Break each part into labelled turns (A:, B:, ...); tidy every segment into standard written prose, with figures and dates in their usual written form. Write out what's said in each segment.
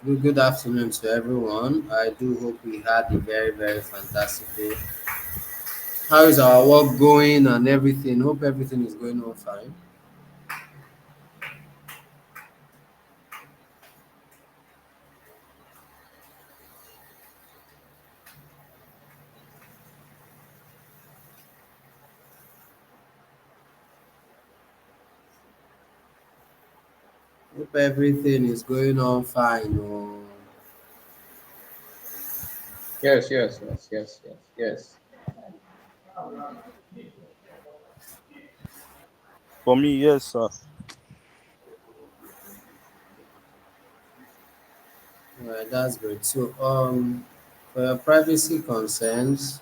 A: Good afternoon to everyone. I do hope we had a very fantastic day. How is our work going and everything? Hope everything is going on fine. Hope everything is going on fine. Oh.
B: Yes.
C: For me, yes, sir.
A: Alright, that's great. For your privacy concerns,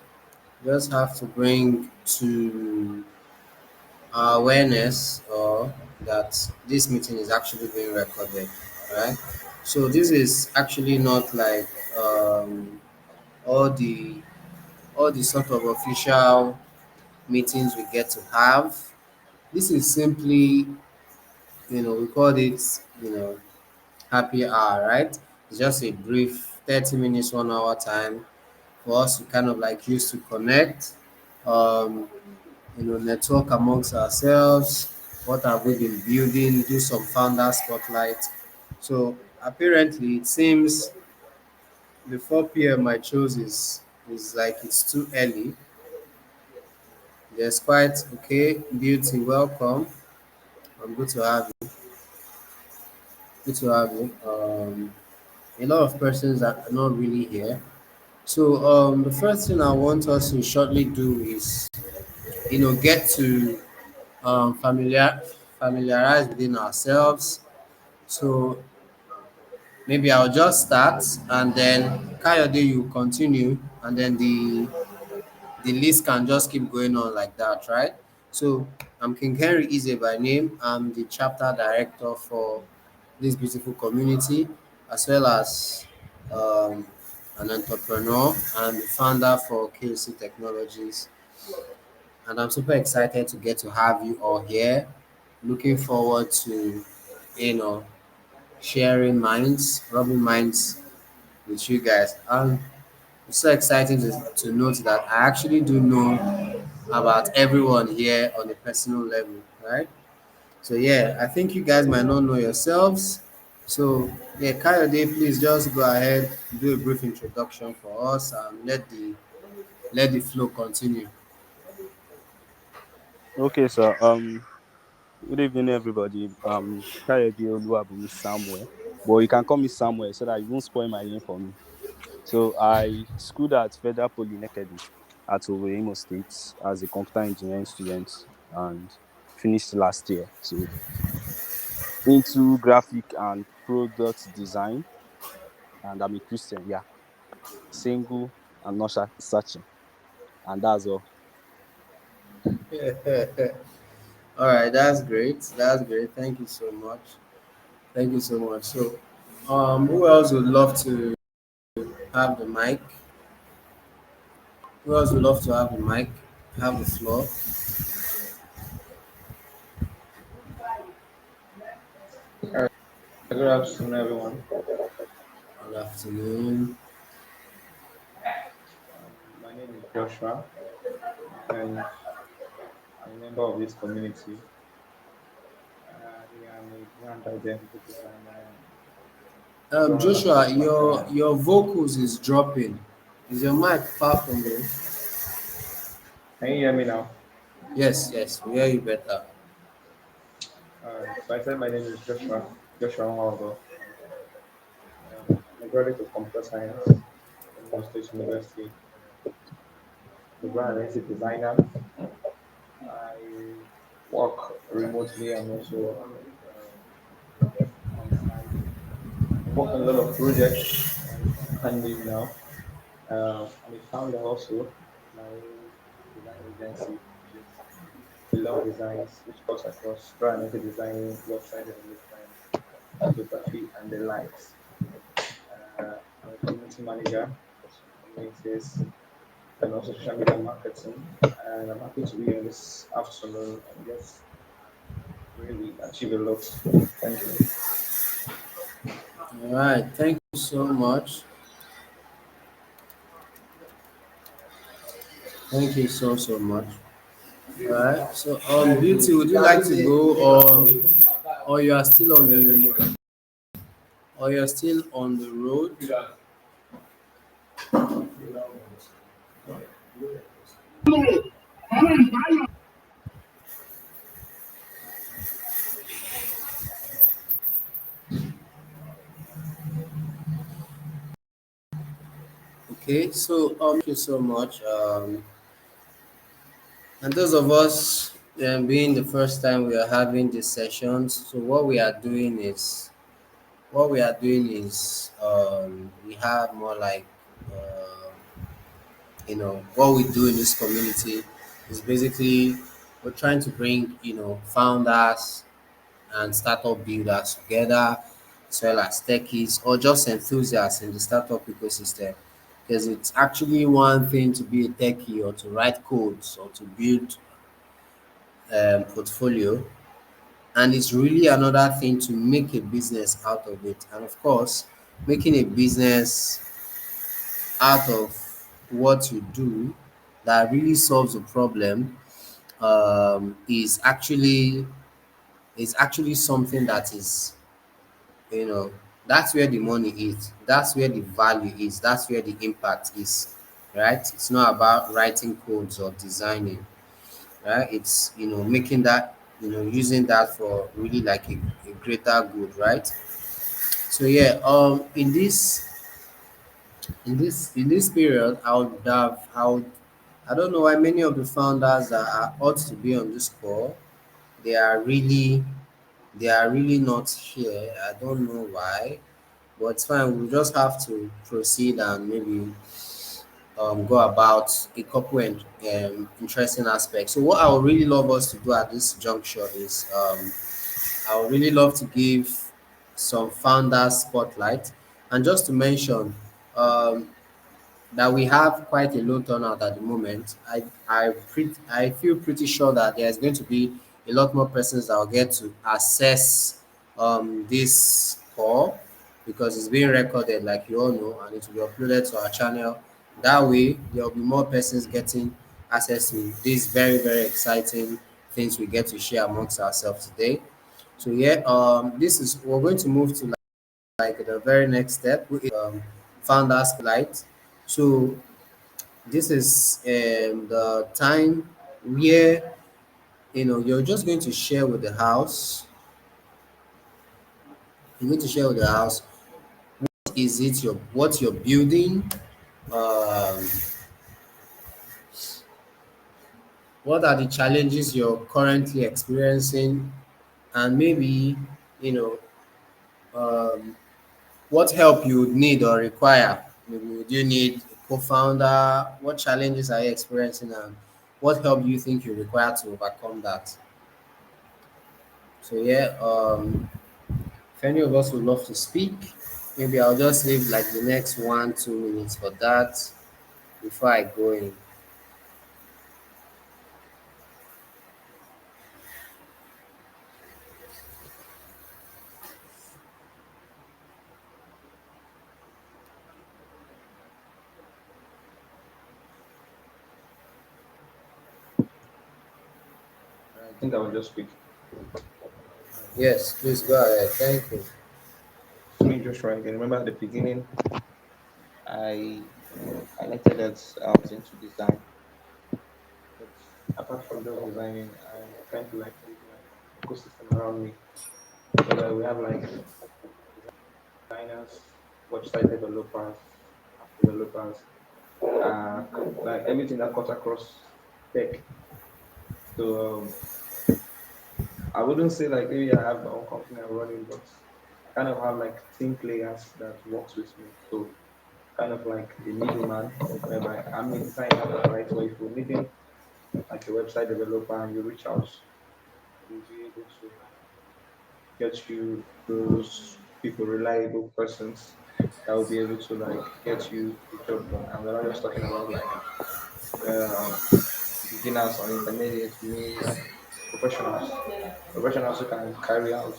A: just have to bring to our awareness or that this meeting is actually being recorded, right? So this is actually not like um, all the all the sort of official meetings we get to have. This is simply, we call it, you know, happy hour, right? It's just a brief 30 minutes, 1 hour time for us to kind of like use to connect, um, network amongst ourselves. What have we been building? Do some founder spotlight. So apparently, it seems the 4 p.m. I chose is like it's too early. There's quite okay, beauty, welcome. I'm good to have you. Good to have you. A lot of persons are not really here. So the first thing I want us to shortly do is, get to familiarize within ourselves. So maybe I'll just start, and then Kayode you continue, and then the list can just keep going on like that, right? So I'm King Henry Ize by name. I'm the chapter director for this beautiful community, as well as um, an entrepreneur and the founder for KLC Technologies. And I'm super excited to get to have you all here. Looking forward to, you know, sharing minds, rubbing minds with you guys. And it's so exciting to note that I actually do know about everyone here on a personal level, right? So yeah, I think you guys might not know yourselves. So yeah, Kayode, please just go ahead, do a brief introduction for us, and let the flow continue.
C: Okay, sir. Good evening, everybody. Kayode Oluwabumi Samuel, but you can call me Samuel so that you won't spoil my name for me. So I schooled at Federal Poly Academy at Owerri, Imo State, as a computer engineering student and finished last year. So into graphic and product design, and I'm a Christian. Yeah, single and not searching, and that's all.
A: All right, that's great. That's great. Thank you so much. Thank you so much. So, who else would love to have the mic? Who else would love to have the mic? Have the floor.
B: Good afternoon, everyone.
A: Good afternoon.
B: My name is Joshua, and I'm a member of this community. Yeah, I'm a brand identity designer and product
A: Joshua, your
B: designer.
A: your vocals is dropping. Is your mic far from you?
B: Can you hear me now?
A: Yes, we hear you better.
B: So I said my name is Joshua Nwago, and I'm a graduate of computer science from Imo State University. I'm a brand identity designer. I work remotely and also on site. I work on a lot of projects which I can't name now. I'm a founder also of my own design agency, which is Below Designs, which cuts across graphic design, website development, photography, and the likes. I'm a community manager for some communities and also social media marketing. And I'm happy to be here this afternoon and just pray we achieve a lot. Thank you.
A: All right. Thank So much. Thank you so much. All right. So, Beauty, would you like to go, or you are still on the, or you're still on the road? Okay. So, thank you so much. And those of us, being the first time we are having these sessions, so we have more like, uh, what we do in this community is basically we're trying to bring, founders and startup builders together, as well as techies or just enthusiasts in the startup ecosystem. Because it's actually one thing to be a techie or to write codes or to build portfolio, and it's really another thing to make a business out of it. And of course, making a business out of what you do that really solves a problem, is actually something that is, you know that's where the money is, that's where the value is, that's where the impact is, right? It's not about writing codes or designing, right? It's, making that, using that for really like a greater good, right? So yeah, in this period, I don't know why many of the founders that are ought to be on this call, they are really they are really not here. I don't know why, but it's fine. We'll just have to proceed and maybe go about a couple interesting aspects. So what I would really love us to do at this juncture is, I would really love to give some founders spotlight, and just to mention, um, that we have quite a low turnout at the moment. I feel pretty sure that there's going to be a lot more persons that will get to access this call, because it's being recorded, like you all know, and it will be uploaded to our channel. That way, there will be more persons getting access to these very, very exciting things we get to share amongst ourselves today. So yeah, we're going to move to like the very next step, which is founders light. So this is the time where, you're just going to share with the house. You're going to share with the house what is it your what you're building, um, what are the challenges you're currently experiencing, and maybe, you know um, what help you would need or require. Maybe would you need a co-founder? What challenges are you experiencing, and what help do you think you require to overcome that? So yeah, if any of us would love to speak, maybe I'll just leave like the next 1 2 minutes for that before I go in.
B: I think I will just speak.
A: Yes, please go ahead. Thank you.
B: It's me, Joshua again. Remember at the beginning, I highlighted that I was into design, but apart from just designing, I'm trying to like build like ecosystem around me, so that we have like designers, website developers, app developers, uh, like everything that cuts across tech. So I wouldn't say like maybe I have my own company I'm running, but I kind of have like team players that works with me. So kind of like the middleman, whereby I'm a designer, right? So if you're needing like a website developer and you reach out, we'll be able to like get you those people, reliable persons that will be able to like get you the job done. And we're not just talking about like uh, beginners or intermediate, we need professionals, professionals who can carry out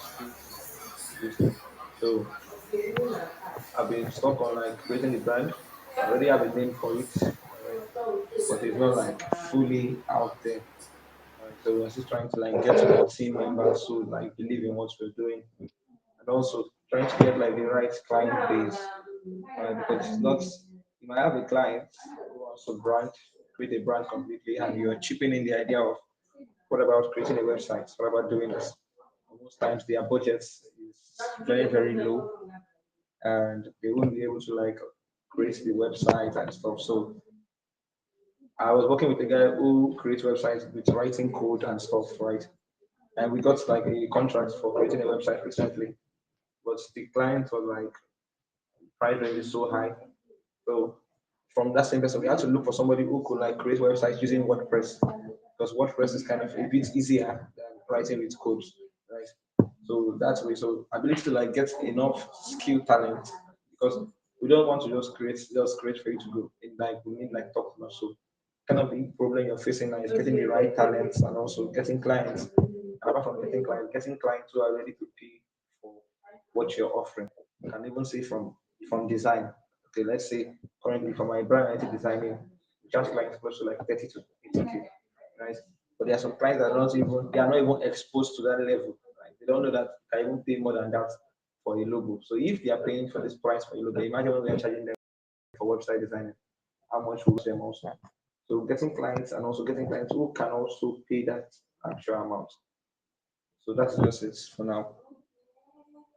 B: this. So I've been stuck on like creating the brand. I already have a name for it, right? But it's not like fully out there. Right? So we're still trying to like get more team members who like believe in what we're doing, and also trying to get like the right client base. Because it's not, you might have a client who wants to brand, create a brand completely, and you're chipping in the idea of what about creating a website? What about doing this? Most times their budget is very, very low, and they won't be able to like create the website and stuff. So I was working with a guy who creates websites with writing code and stuff, right? And we got like a contract for creating a website recently, but the client was like price range is so high. So from that same person, we had to look for somebody who could like create websites using WordPress, because WordPress is kind of a bit easier than writing with codes, right? So that's way. So ability to like get enough skill talent, because we don't want to just create for you to go. In like we need like top notch. So kind of the problem you're facing now is getting the right talents and also getting clients. And apart from getting clients who are ready to pay for what you're offering. You can even see from design. Okay, let's say currently for my brand IT designing, just clients close to like 30 to 80K, right? But there are some clients that are not even they are not even exposed to that level. Right? They don't know that you can even pay more than that for a logo. So if they are paying for this price for a logo, imagine when we are charging them for website designing, how much will them also? So getting clients and also getting clients who can also pay that actual amount. So that's just it for now.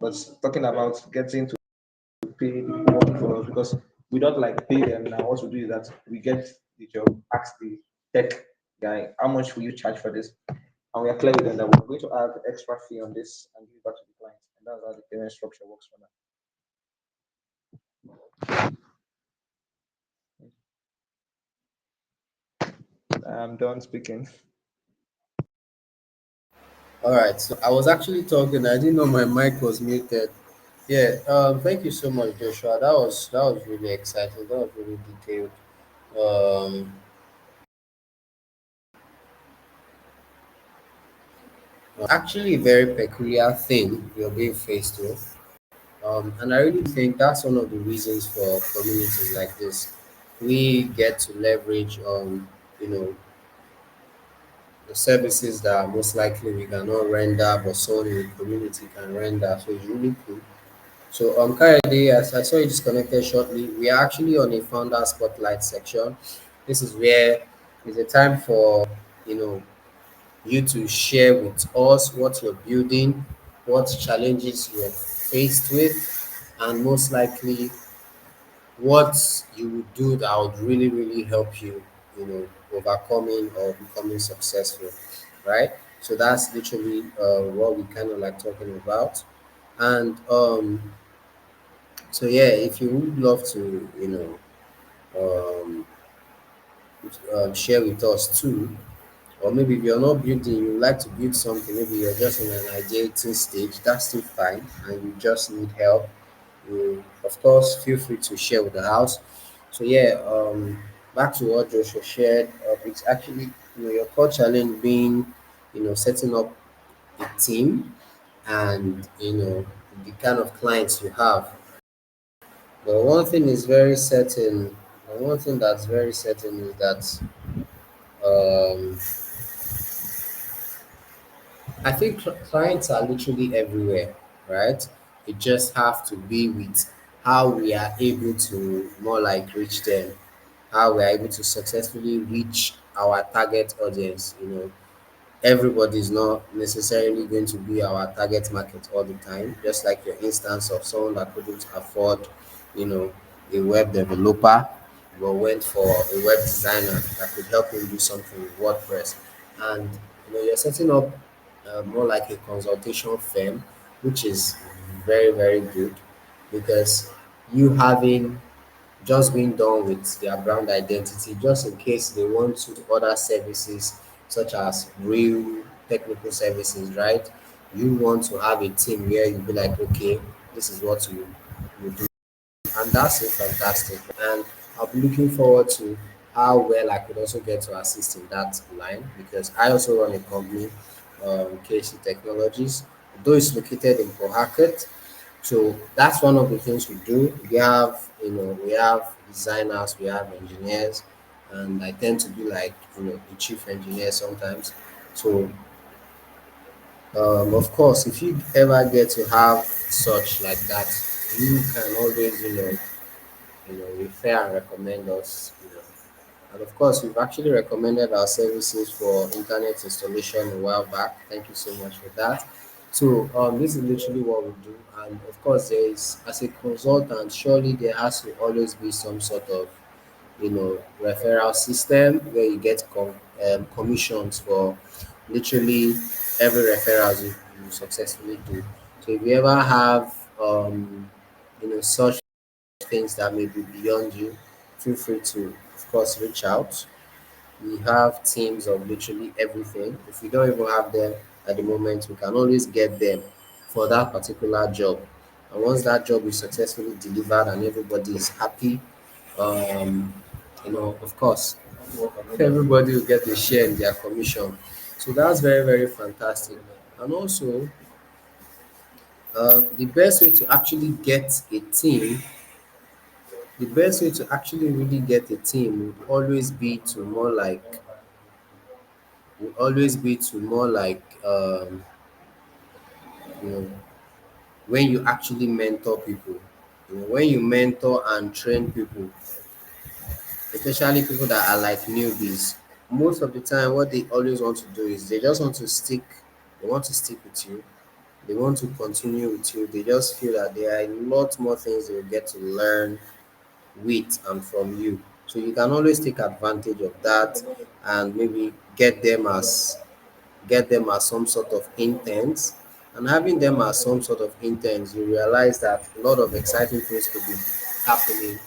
B: But talking about getting to pay the people working for us, because we don't like pay them now. What we do is that we get the job, ask the tech guy, how much will you charge for this? And we are clear with them that we're going to add extra fee on this and give it back to the client. And that's how the payment structure works for now. I'm done speaking.
A: All right, so I was actually talking. I didn't know my mic was muted. Yeah, thank you so much, Joshua. That was really exciting. That was really detailed. Um, Actually, a very peculiar thing you're being faced with. And I really think that's one of the reasons for communities like this. We get to leverage on, you know, the services that most likely we cannot render, but someone in the community can render. So it's really cool. So Kayode, as I saw you disconnected shortly, we are actually on a founder spotlight section. This is where it's a time for you know you to share with us what you're building, what challenges you're faced with, and most likely what you would do that would really, really help you, overcoming or becoming successful, right? So that's literally what we kind of like talking about. And so yeah, if you would love to, um, share with us too, or maybe if you're not building, you like to build something, maybe you're just in an ideating stage, that's still fine, and you just need help, you of course feel free to share with the house. So yeah, back to what Joshua shared, it's actually your core challenge being setting up a team and the kind of clients you have. But one thing is very certain, and one thing that's very certain is that um, I think clients are literally everywhere, right? It just have to be with how we are able to more like reach them, how we are able to successfully reach our target audience. Everybody is not necessarily going to be our target market all the time. Just like your instance of someone that couldn't afford, you know, a web developer, but went for a web designer that could help him do something with WordPress. And you're setting up more like a consultation firm, which is very, very good because you having just being done with their brand identity, just in case they want to do other services such as real technical services, right? You want to have a team where you be like, okay, this is what you do, and that's so fantastic. And I'll be looking forward to how well I could also get to assist in that line because I also run a company, KC Technologies, though it's located in Port Harcourt. So that's one of the things we do. We have designers, we have engineers, and I tend to be like, the chief engineer sometimes. So, of course, if you ever get to have such like that, you can always, refer and recommend us. And of course, we've actually recommended our services for internet installation a while back. Thank you so much for that. So, this is literally what we do. And of course, there is, as a consultant, surely there has to always be some sort of, referral system where you get commissions for literally every referral you successfully do. So, if you ever have, such things that may be beyond you, feel free to, of course, reach out. We have teams of literally everything. If we don't even have them at the moment, we can always get them for that particular job. And once that job is successfully delivered and everybody is happy, um, of course, everybody will get a share in their commission. So that's very, very fantastic. And also, the best way to actually get a team, the best way to actually really get a team would always be to more like you know when you actually mentor people, when you mentor and train people, especially people that are like newbies. Most of the time what they always want to do is they want to stick with you, they want to continue with you. They just feel that there are a lot more things they will get to learn with and from you. So you can always take advantage of that and maybe get them as some sort of interns. And having them as some sort of interns, you realize that a lot of exciting things could be happening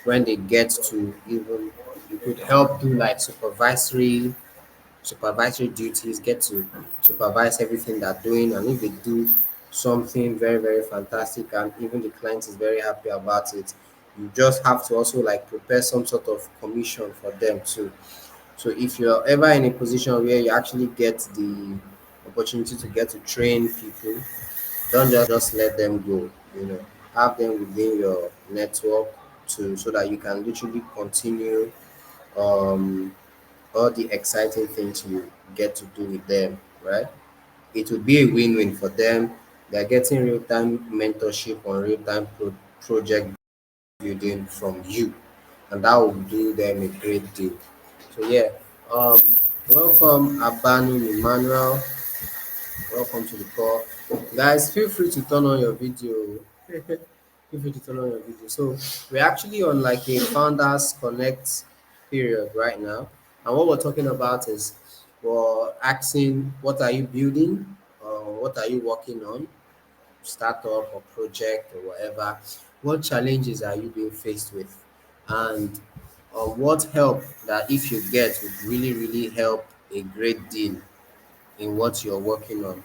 A: when they get to even, you could help do like supervisory duties, get to supervise everything they're doing. And if they do something very, very fantastic and even the client is very happy about it, you just have to also like prepare some sort of commission for them too. So if you're ever in a position where you actually get the opportunity to get to train people, don't just let them go. Have them within your network to so that you can literally continue um all the exciting things you get to do with them, right? It would be a win-win for them. They're getting real-time mentorship on real-time project building from you, and that will do them a great deal. So yeah, um, welcome Abanu Emmanuel. Welcome to the call, guys. Feel free to turn on your video. Feel free to turn on your video. So we're actually on like a founders connect period right now, and what we're talking about is we're asking, what are you building? What are you working on? Startup or project or whatever. What challenges are you being faced with? And what help that if you get would really, really help a great deal in what you're working on.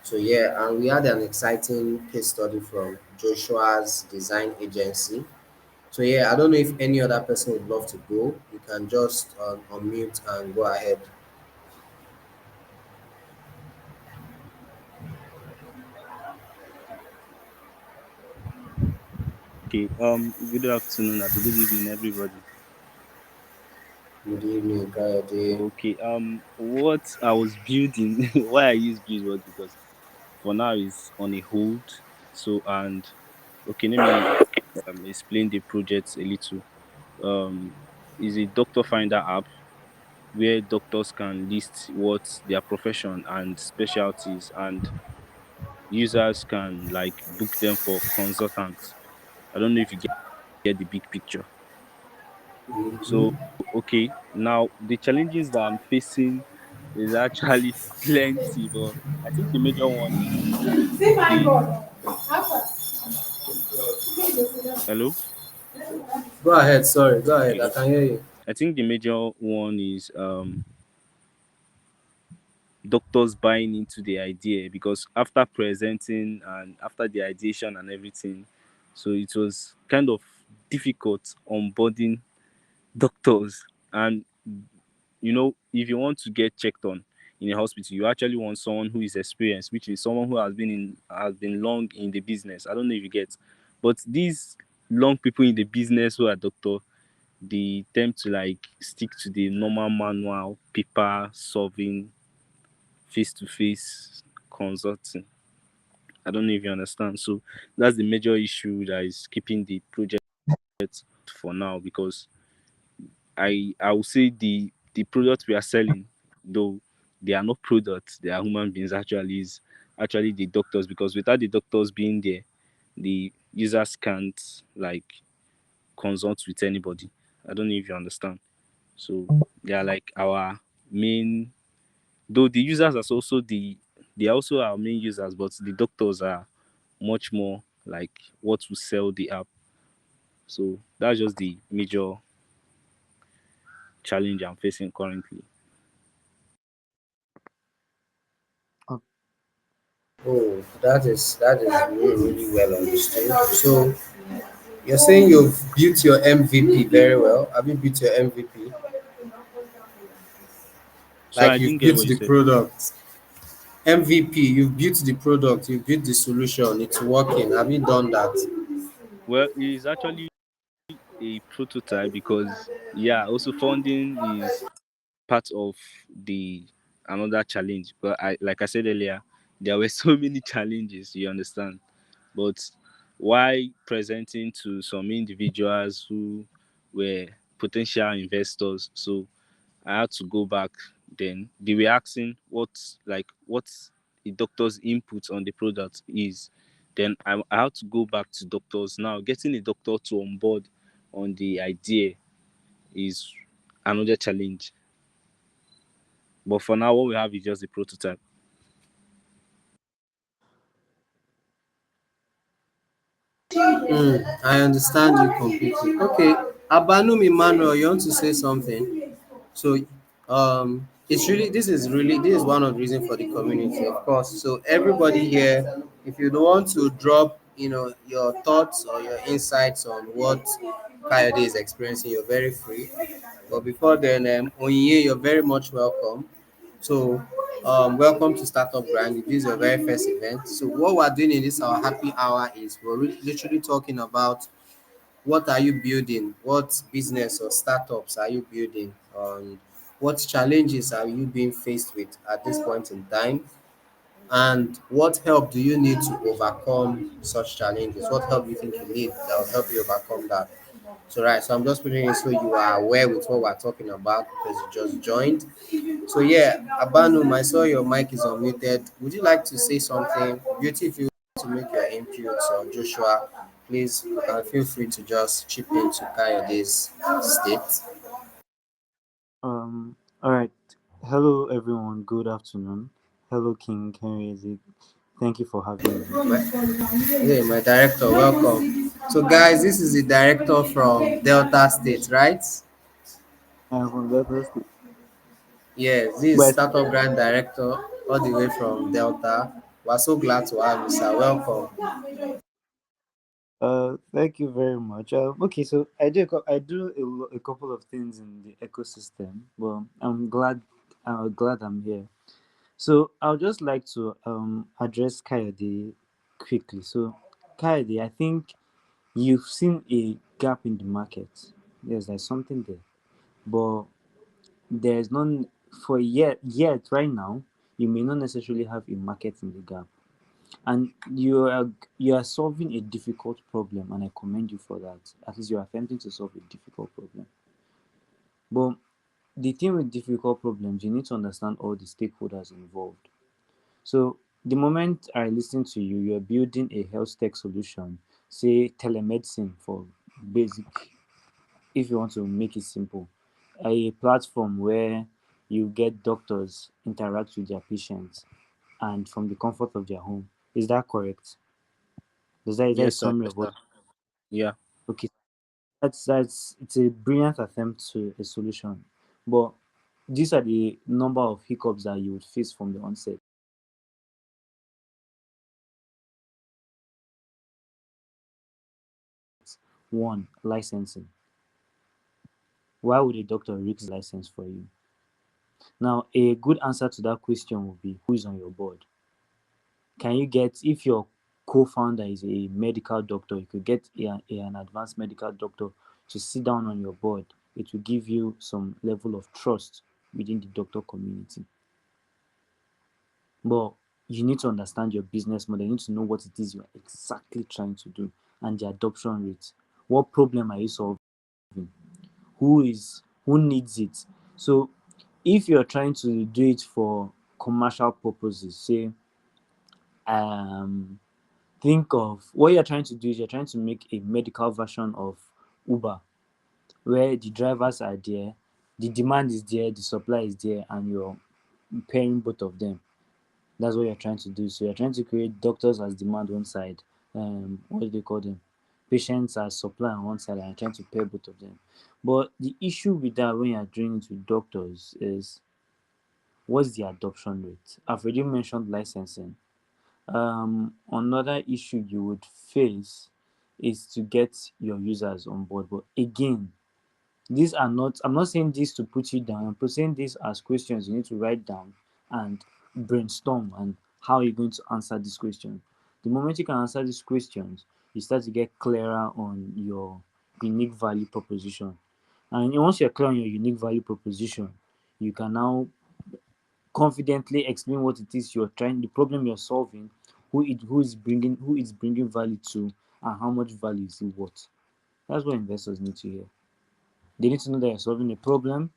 A: So yeah, and we had an exciting case study from Joshua's design agency. So yeah, I don't know if any other person would love to go. You can just unmute and go ahead.
C: Okay. Good afternoon and good evening, everybody.
A: Good evening, Kayode.
C: Okay. What I was building, why I used build was because for now is on a hold. So and okay, let me explain the project a little. Um, is a doctor finder app where doctors can list what their profession and specialties, and users can like book them for consultants. I don't know if you get the big picture. So,
A: Mm-hmm.
C: okay, now the challenges that I'm facing is actually plenty, but I think the major one is the hello.
A: Go ahead. Sorry, go ahead.
C: Okay,
A: I
C: okay.
A: can hear you.
C: I think the major one is doctors buying into the idea, because after presenting and after the ideation and everything, so it was kind of difficult onboarding doctors. And if you want to get checked on, in a hospital. You actually want someone who is experienced, which is someone who has been long in the business. I don't know if you get, but these long people in the business who are doctor, they tend to like stick to the normal manual paper solving, face to face consulting. I don't know if you understand. So that's the major issue that is keeping the project for now, because I will say the product we are selling, though they are not products, they are human beings, actually is actually the doctors, because without the doctors being there, the users can't like consult with anybody. I don't know if you understand. So they are like our main, though the users are also they are also our main users, but the doctors are much more like what will sell the app. So that's just the major challenge I'm facing currently.
B: Oh,
A: Oh, that is really really well understood. So you're saying you've built your MVP very well. Have you built your MVP?
C: So
A: Like
C: I
A: you've
C: didn't get
A: built
C: what you
A: the
C: said.
A: product. MVP, you've built the product, you've built the solution, it's working. Have you done that?
C: Well, it is actually a prototype because yeah, also funding is part of the another challenge. But I like I said earlier, there were so many challenges, you understand. But why presenting to some individuals who were potential investors, so I had to go back. Then they were asking what the doctor's input on the product is. Then I had to go back to doctors. Now getting a doctor to onboard on the idea is another challenge. But for now, what we have is just a prototype.
A: I understand you completely. Okay, Abanum Emmanuel, you want to say something? So, this is one of the reasons for the community, of course. So everybody here, if you don't want to drop, your thoughts or your insights on what Kayode is experiencing, you're very free. But before then, Onyinye, you're very much welcome. So, welcome to Startup Grind. This is your very first event. So, what we're doing in this our happy hour is literally talking about what are you building, what business or startups are you building, what challenges are you being faced with at this point in time, and what help do you need to overcome such challenges? What help do you think you need that will help you overcome that? So, right, so I'm just putting it so you are aware with what we're talking about because you just joined. So yeah, Abanu, I saw your mic is unmuted. Would you like to say something? Beauty, if you want to make your inputs, or Joshua, please feel free to just chip into Kayode's state.
B: all right. Hello, everyone. Good afternoon. Hello, King Henry. Thank you for having me.
A: Hey, my director, welcome. So guys, this is the director from Delta State, right?
B: I'm from Delta State.
A: Yes, this is
B: West.
A: Startup Grand Director all the way from Delta. We're so glad to have you, sir. Welcome.
B: Thank you very much. Okay, so I do a couple of things in the ecosystem. Well, glad I'm here. So I'll just like to address Kayode quickly. So Kayode, I think you've seen a gap in the market. Yes, there's something there, but there's none for yet right now. You may not necessarily have a market in the gap, and you are solving a difficult problem, and I commend you for that. At least you're attempting to solve a difficult problem. But the thing with difficult problems, you need to understand all the stakeholders involved. So the moment I listen to you, you're building a health tech solution, say telemedicine for basic, if you want to make it simple, a platform where you get doctors interact with their patients and from the comfort of their home. Is that correct? Is that a
C: Yes, sir.
B: summary
C: Yes,
B: of what?
C: sir. Yeah.
B: Okay, that's it's a brilliant attempt to a solution, but these are the number of hiccups that you would face from the onset. One, licensing. Why would a doctor risk license for you?
D: Now, a good answer to that question would be who is on your board. Can you get, if your co-founder is a medical doctor, you could get an advanced medical doctor to sit down on your board. It will give you some level of trust within the doctor community. But you need to understand your business model. You need to know what it is you're exactly trying to do and the adoption rate. What problem are you solving? Who needs it? So if you're trying to do it for commercial purposes, say, um think of what you're trying to do is you're trying to make a medical version of Uber, where the drivers are there, the demand is there, the supply is there, and you're pairing both of them. That's what you're trying to do. So you're trying to create doctors as demand one side, what do they call them? Patients as supply on one side, and you're trying to pair both of them. But the issue with that when you're doing it with doctors is what's the adoption rate? I've already mentioned licensing. Another issue you would face is to get your users on board. But again, these are not, I'm not saying this to put you down. I'm saying this as questions you need to write down and brainstorm and how you're going to answer these questions. The moment you can answer these questions, you start to get clearer on your unique value proposition. And once you're clear on your unique value proposition, you can now confidently explain what it is you're trying, the problem you're solving, who it's bringing value to, and how much value is it worth. That's what investors need to hear. They need to know that you're solving a problem,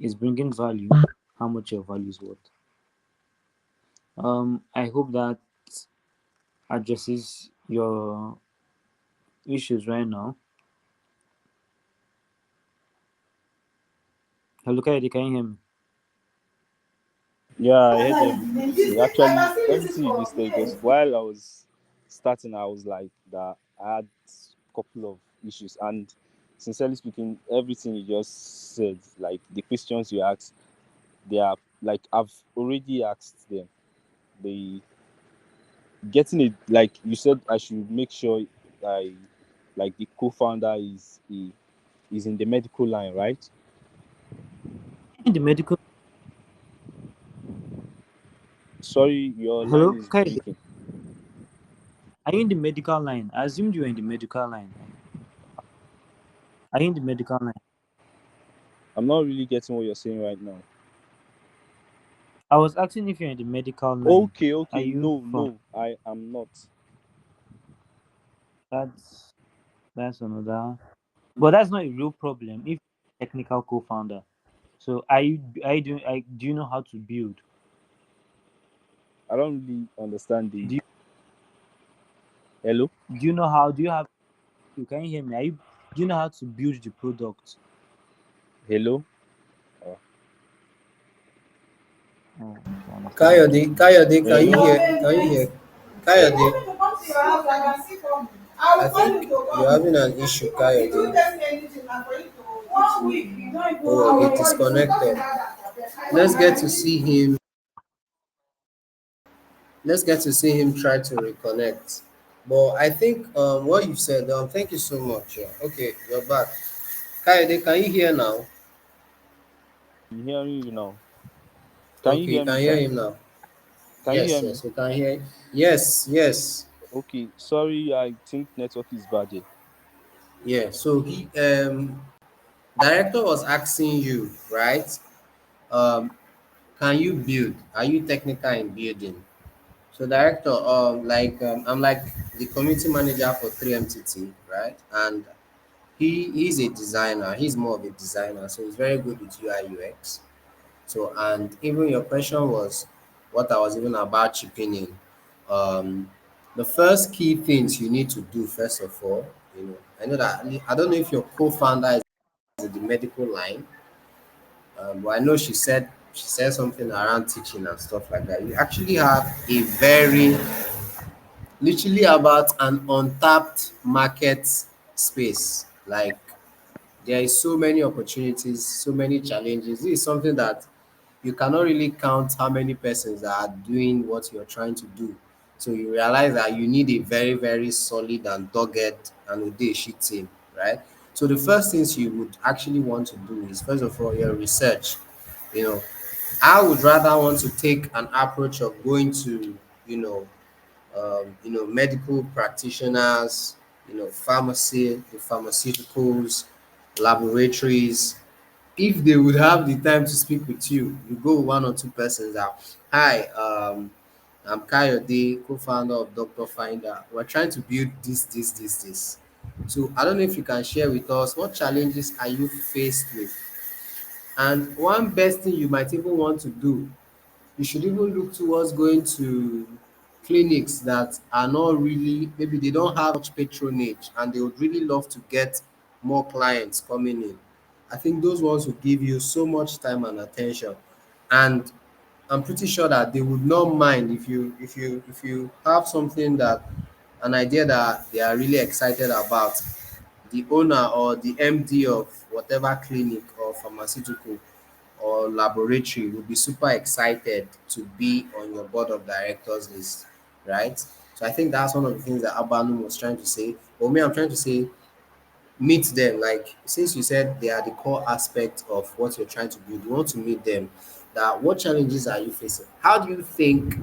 D: is bringing value, how much your value is worth. I hope that addresses your issues right now. Hello, Kayode, can you hear me?
C: Yeah, I heard everything. Actually, everything you listed, because while I was starting, I was like that I had a couple of issues, and sincerely speaking, everything you just said, like the questions you asked, they are like I've already asked them. They getting it, like you said, I should make sure I like the co-founder is in the medical line, right?
D: In the medical,
C: Sorry, your line
D: hello,
C: is
D: Kayode,
C: breaking.
D: are you in the medical line? I assumed you were in the medical line. Are you in the medical line?
C: I'm not really getting what you're saying right now.
D: I was asking if you're in the medical line.
C: Okay,
D: Are
C: okay.
D: you
C: No,
D: from
C: no, I am not.
D: that's that's another, but that's not a real problem if technical co-founder. So do you know how to build?
C: I don't really understand the.
D: Do you
C: Hello,
D: do you know how do you have you can you hear me? Do you know how to build the product?
C: hello. Oh,
D: Oh, okay, I understand what you're
A: Kayode,
D: saying.
A: Kayode, can you
C: hello.
A: hear? Can you hear? Kayode, I think you're having an issue, Kayode. Oh, it is connected. Let's get to see him. Let's get to see him try to reconnect. But I think what you've said, thank you so much. Yeah. Okay, you're back. Kayode, can you hear now?
C: I'm hearing you now. Can you
A: Okay, you
C: hear me,
A: can hear
C: sir?
A: him now.
C: Can you
A: Yes,
C: hear me?
A: yes, you can hear. Yes, yes.
C: Okay. Sorry, I think network is bad here.
A: Yeah. So he director was asking you, right? Um, can you build? Are you technical in building? So director, I'm like the community manager for 3MTT, right? And he's a designer. He's more of a designer, so he's very good with UI UX. So and even your question was what I was even about chipping in. Um, the first key things you need to do first of all, I know that I don't know if your co-founder is in the medical line, but I know she said something around teaching and stuff like that. You actually have a very literally about an untapped market space. Like there is so many opportunities, so many challenges. This is something that you cannot really count how many persons are doing what you're trying to do. So you realize that you need a very, very solid and dogged and audacious team, right? So the first things you would actually want to do is first of all your research. You know, I would rather want to take an approach of going to, you know, medical practitioners, pharmacy, the pharmaceuticals, laboratories. If they would have the time to speak with you, you go with one or two persons that, hi, I'm Kayode, co-founder of Dr. Finder. We're trying to build this. So I don't know if you can share with us what challenges are you faced with, and one best thing you might even want to do, you should even look towards going to clinics that are not really, maybe they don't have much patronage and they would really love to get more clients coming in. I think those ones will give you so much time and attention. And I'm pretty sure that they would not mind if you have something that, an idea that they are really excited about. The owner or the MD of whatever clinic or pharmaceutical or laboratory will be super excited to be on your board of directors list, right? So I think that's one of the things that Abanum was trying to say. But me, I'm trying to say, meet them. Like, since you said they are the core aspect of what you're trying to build, you want to meet them. That what challenges are you facing? How do you think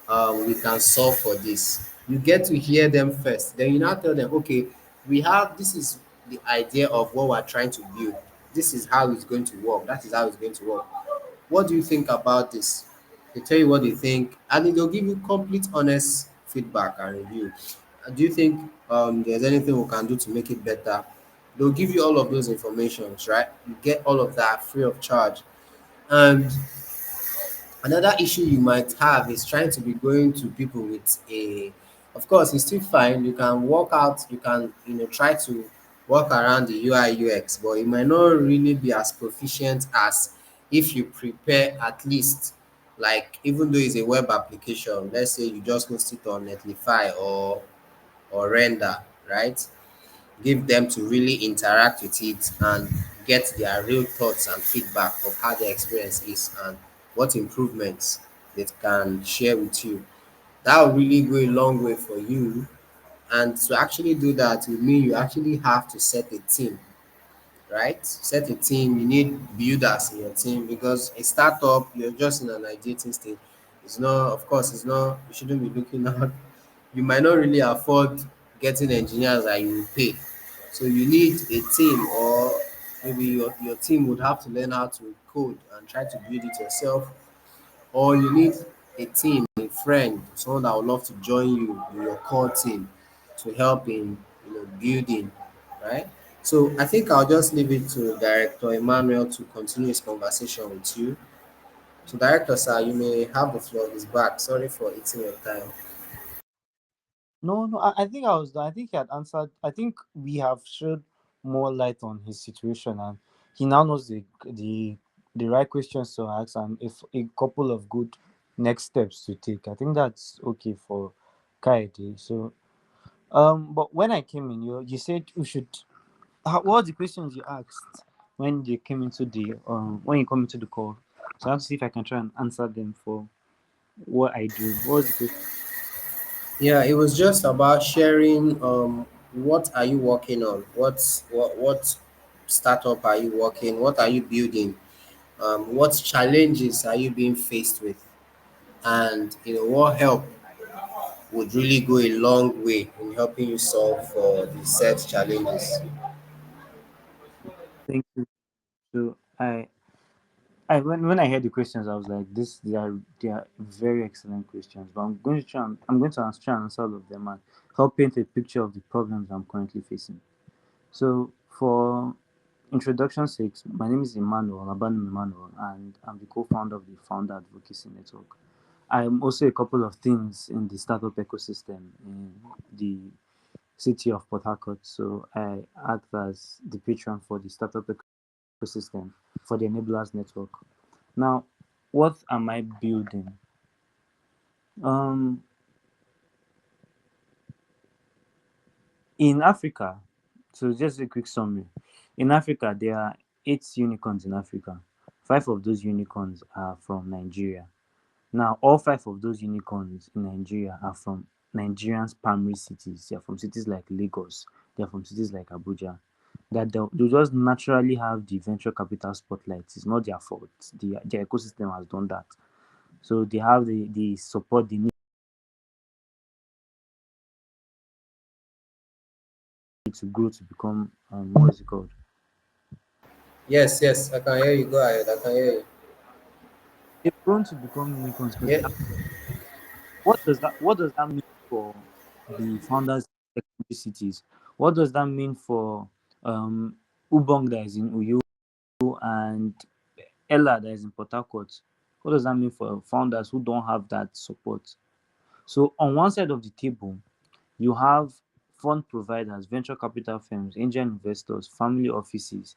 A: we can solve for this? You get to hear them first. Then you now tell them, okay, we have, this is the idea of what we're trying to build. This is how it's going to work. That is how it's going to work. What do you think about this? They tell you what they think, and then they'll give you complete, honest feedback and review. Do you think there's anything we can do to make it better? They'll give you all of those informations, right? You get all of that free of charge. And another issue you might have is trying to be going to people with a, of course, it's still fine. You can work out, you can, try to work around the UI UX, but it might not really be as proficient as if you prepare at least, like, even though it's a web application, let's say you just host it on Netlify or Render, right? Give them to really interact with it and get their real thoughts and feedback of how their experience is and what improvements they can share with you. That will really go a long way for you. And to actually do that would mean you actually have to set a team, right? Set a team. You need builders in your team because a startup, you're just in an ideating stage. It's not, of course, it's not, you shouldn't be looking out. You might not really afford getting engineers that you will pay. So you need a team, or maybe your team would have to learn how to code and try to build it yourself, or you need a team, a friend, someone that would love to join you in your core team to help in, building, right? So I think I'll just leave it to Director Emmanuel to continue his conversation with you. So Director sir, you may have the floor. He's back. Sorry for eating your time.
D: No, no, I think I was. I think he had answered. I think we have shed more light on his situation, and he now knows the right questions to ask, and if a couple of good next steps to take. I think that's okay for Kaede. So, but when I came in, you said we should. What were the questions you asked when you came into the when you come into the call? So I have to see if I can try and answer them for what I do. What was the question?
A: Yeah, it was just about sharing what are you working on? What startup are you working? What are you building? What challenges are you being faced with? And what help would really go a long way in helping you solve the set challenges.
D: Thank you. So I when I heard the questions, I was like, this they are very excellent questions. But I'm going to try and answer all of them and help paint a picture of the problems I'm currently facing. So for introduction sakes, my name is Emmanuel Abanu Emmanuel, and I'm the co-founder of the Founder Advocacy Network. I'm also a couple of things in the startup ecosystem in the city of Port Harcourt. So I act as the patron for the startup ecosystem for the Enablers Network. Now, what am I building? Um, in Africa, so just a quick summary. In Africa, there are 8 unicorns in Africa. 5 of those unicorns are from Nigeria. Now, all 5 of those unicorns in Nigeria are from Nigerians' primary cities. They are from cities like Lagos. They are from cities like Abuja. that they'll just naturally have the venture capital spotlight. It's not their fault. The ecosystem has done that. So they have the support they need to grow to become what is it called?
A: Yes, yes, I can hear you. Go ahead. I can hear you.
D: They've grown to become unicorns because
A: Yeah.
D: what does that mean for the founders of secondary cities? What does that mean for um Ubong that is in Uyo and Ella that is in Port Harcourt? What does that mean for founders who don't have that support? So on one side of the table, you have fund providers, venture capital firms, angel investors, family offices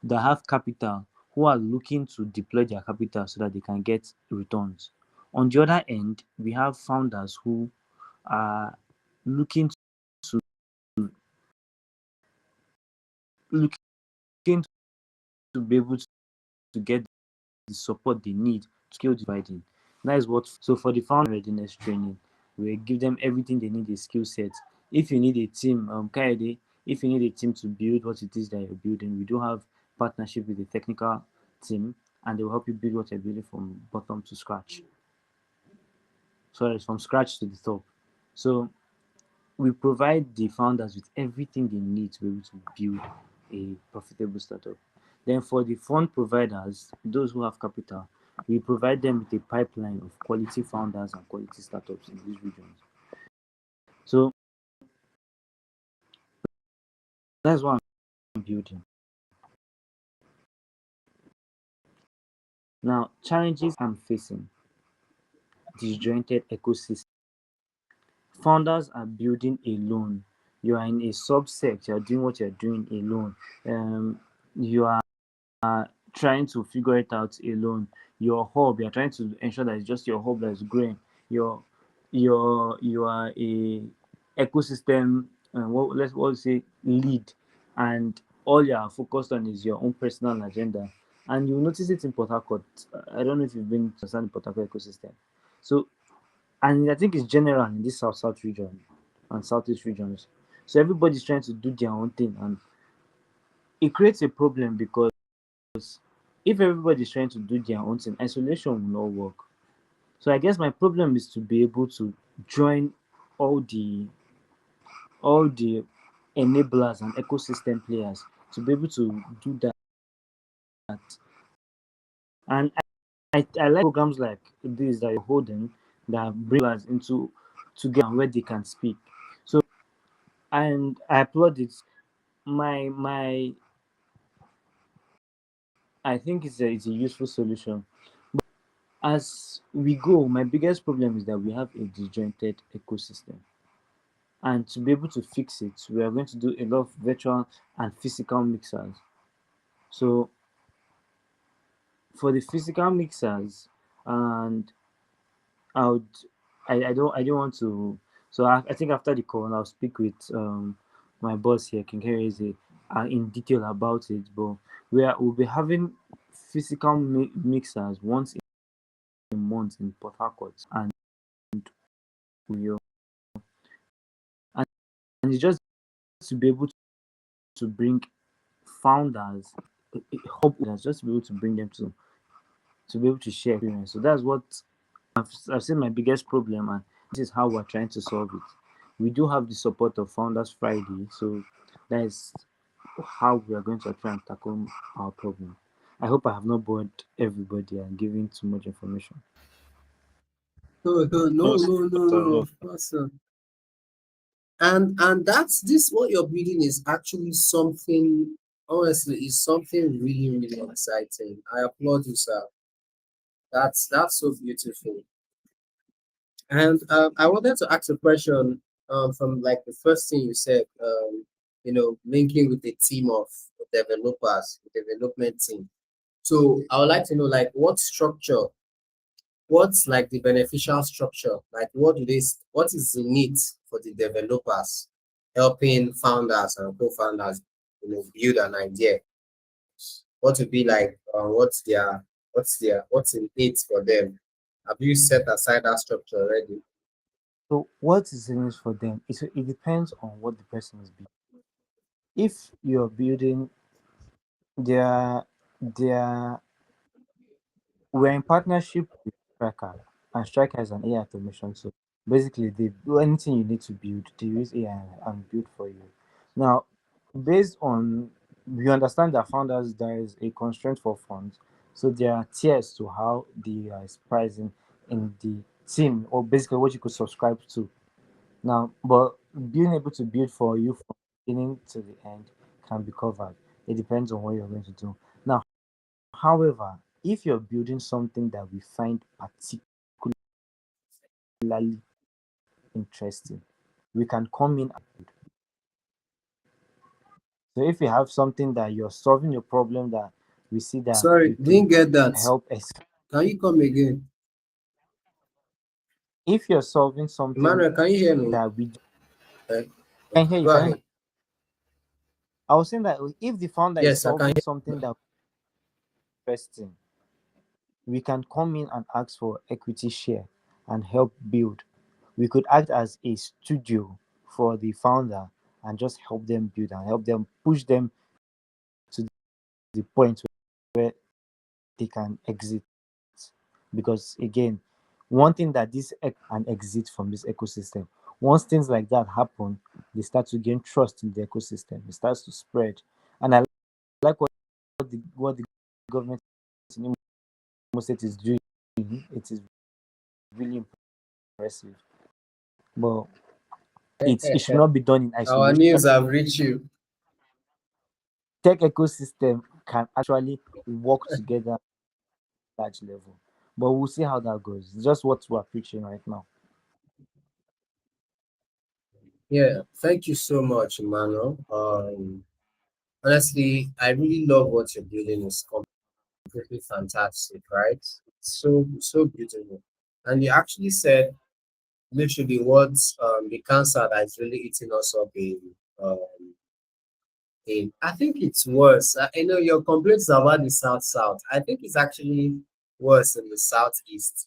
D: that have capital who are looking to deploy their capital so that they can get returns. On the other end, we have founders who are looking looking to be able to get the support they need to scale dividing. That is what. So for the founder readiness training, we give them everything they need, a skill set. If you need a team, Kaede, if you need a team to build what it is that you're building, we do have partnership with the technical team, and they will help you build what you're building from bottom to scratch. Sorry, from scratch to the top. So we provide the founders with everything they need to be able to build a profitable startup. Then for the fund providers, those who have capital, we provide them with a pipeline of quality founders and quality startups in these regions. So that's what I'm building. Now, challenges I'm facing: disjointed ecosystem. Founders are building alone. You are in a subset, you are doing what you're doing alone. You are trying to figure it out alone. Your hub, you're trying to ensure that it's just your hub that is growing. You are a ecosystem what say lead, and all you are focused on is your own personal agenda. And you notice it in Port Harcourt. I don't know if you've been to the Port Harcourt ecosystem. So, and I think it's general in this south region and southeast regions. So everybody's trying to do their own thing, and it creates a problem because if everybody's trying to do their own thing, isolation will not work. So I guess my problem is to be able to join all the all the enablers and ecosystem players to be able to do that. And I like programs like this that you're holding that bring us into together where they can speak. So and I applaud it. My I think it's a useful solution. As we go, my biggest problem is that we have a disjointed ecosystem. And to be able to fix it, we are going to do a lot of virtual and physical mixers. So for the physical mixers, and I would I don't want to. So I think after the call, I'll speak with my boss here, King Kereze, in detail about it. But we'll be having physical mixers once a month in Port Harcourt, and we and it's just to be able to bring founders, hub owners, just to be able to bring them to be able to share experience. So that's what I've seen my biggest problem, and this is how we're trying to solve it. We do have the support of Founders Friday, so that is how we are going to try and tackle our problem. I hope I have not bored everybody and giving too much information.
A: No, no,
C: No,
A: no,
C: sir,
A: no, no,
C: not at
A: no.
C: all.
A: Of course, sir. And that's this what you're building is actually something. Honestly, is something really, really exciting. I applaud you, sir. That's so beautiful. And I wanted to ask a question from like the first thing you said, linking with a team of developers, development team. So I would like to know like what's like the beneficial structure? Like what is the need for the developers helping founders and co-founders, build an idea? What would be like what's in it for them? Have you set aside that structure already?
D: So what is in it for them? It depends on what the person is building. if you're building their their we're in partnership with Striker, and Striker is an AI automation. So basically, they do anything you need to build, they use AI and build for you. Now, based on we understand that founders there is a constraint for funds, so there are tiers to how the is pricing in the team, or basically what you could subscribe to. Now, but being able to build for you from beginning to the end can be covered. It depends on what you're going to do. Now, however, if you're building something that we find particularly interesting, we can come in. So if you have something that you're solving a problem that we see that
A: Sorry,
D: we could
A: didn't get that.
D: help us.
A: Can you come again?
D: If you're solving something
A: Emmanuel, can you hear me?
D: that we
A: Eh,
D: can hear you,
A: Go
D: can you hear?
A: ahead.
D: I was saying that if the founder is
A: Yes, I can
D: solving
A: hear.
D: something that interesting, we can come in and ask for equity share and help build. We could act as a studio for the founder and just help them build and help them push them to the point where they can exit. Because again, one thing that and exit from this ecosystem. Once things like that happen, they start to gain trust in the ecosystem. It starts to spread. And I like what the government in Imo State is doing. It is really impressive. But it should not be done in
A: Our
D: isolation.
A: news have reached you.
D: Tech ecosystem can actually work together at a large level. But we'll see how that goes. It's just what we're preaching right now.
A: Yeah, thank you so much, Emmanuel. Honestly, I really love what you're building. It's completely fantastic, right? So beautiful. And you actually said literally what the cancer that is really eating us up um in I think it's worse. You know, your complaints about the south. I think it's actually worse in the southeast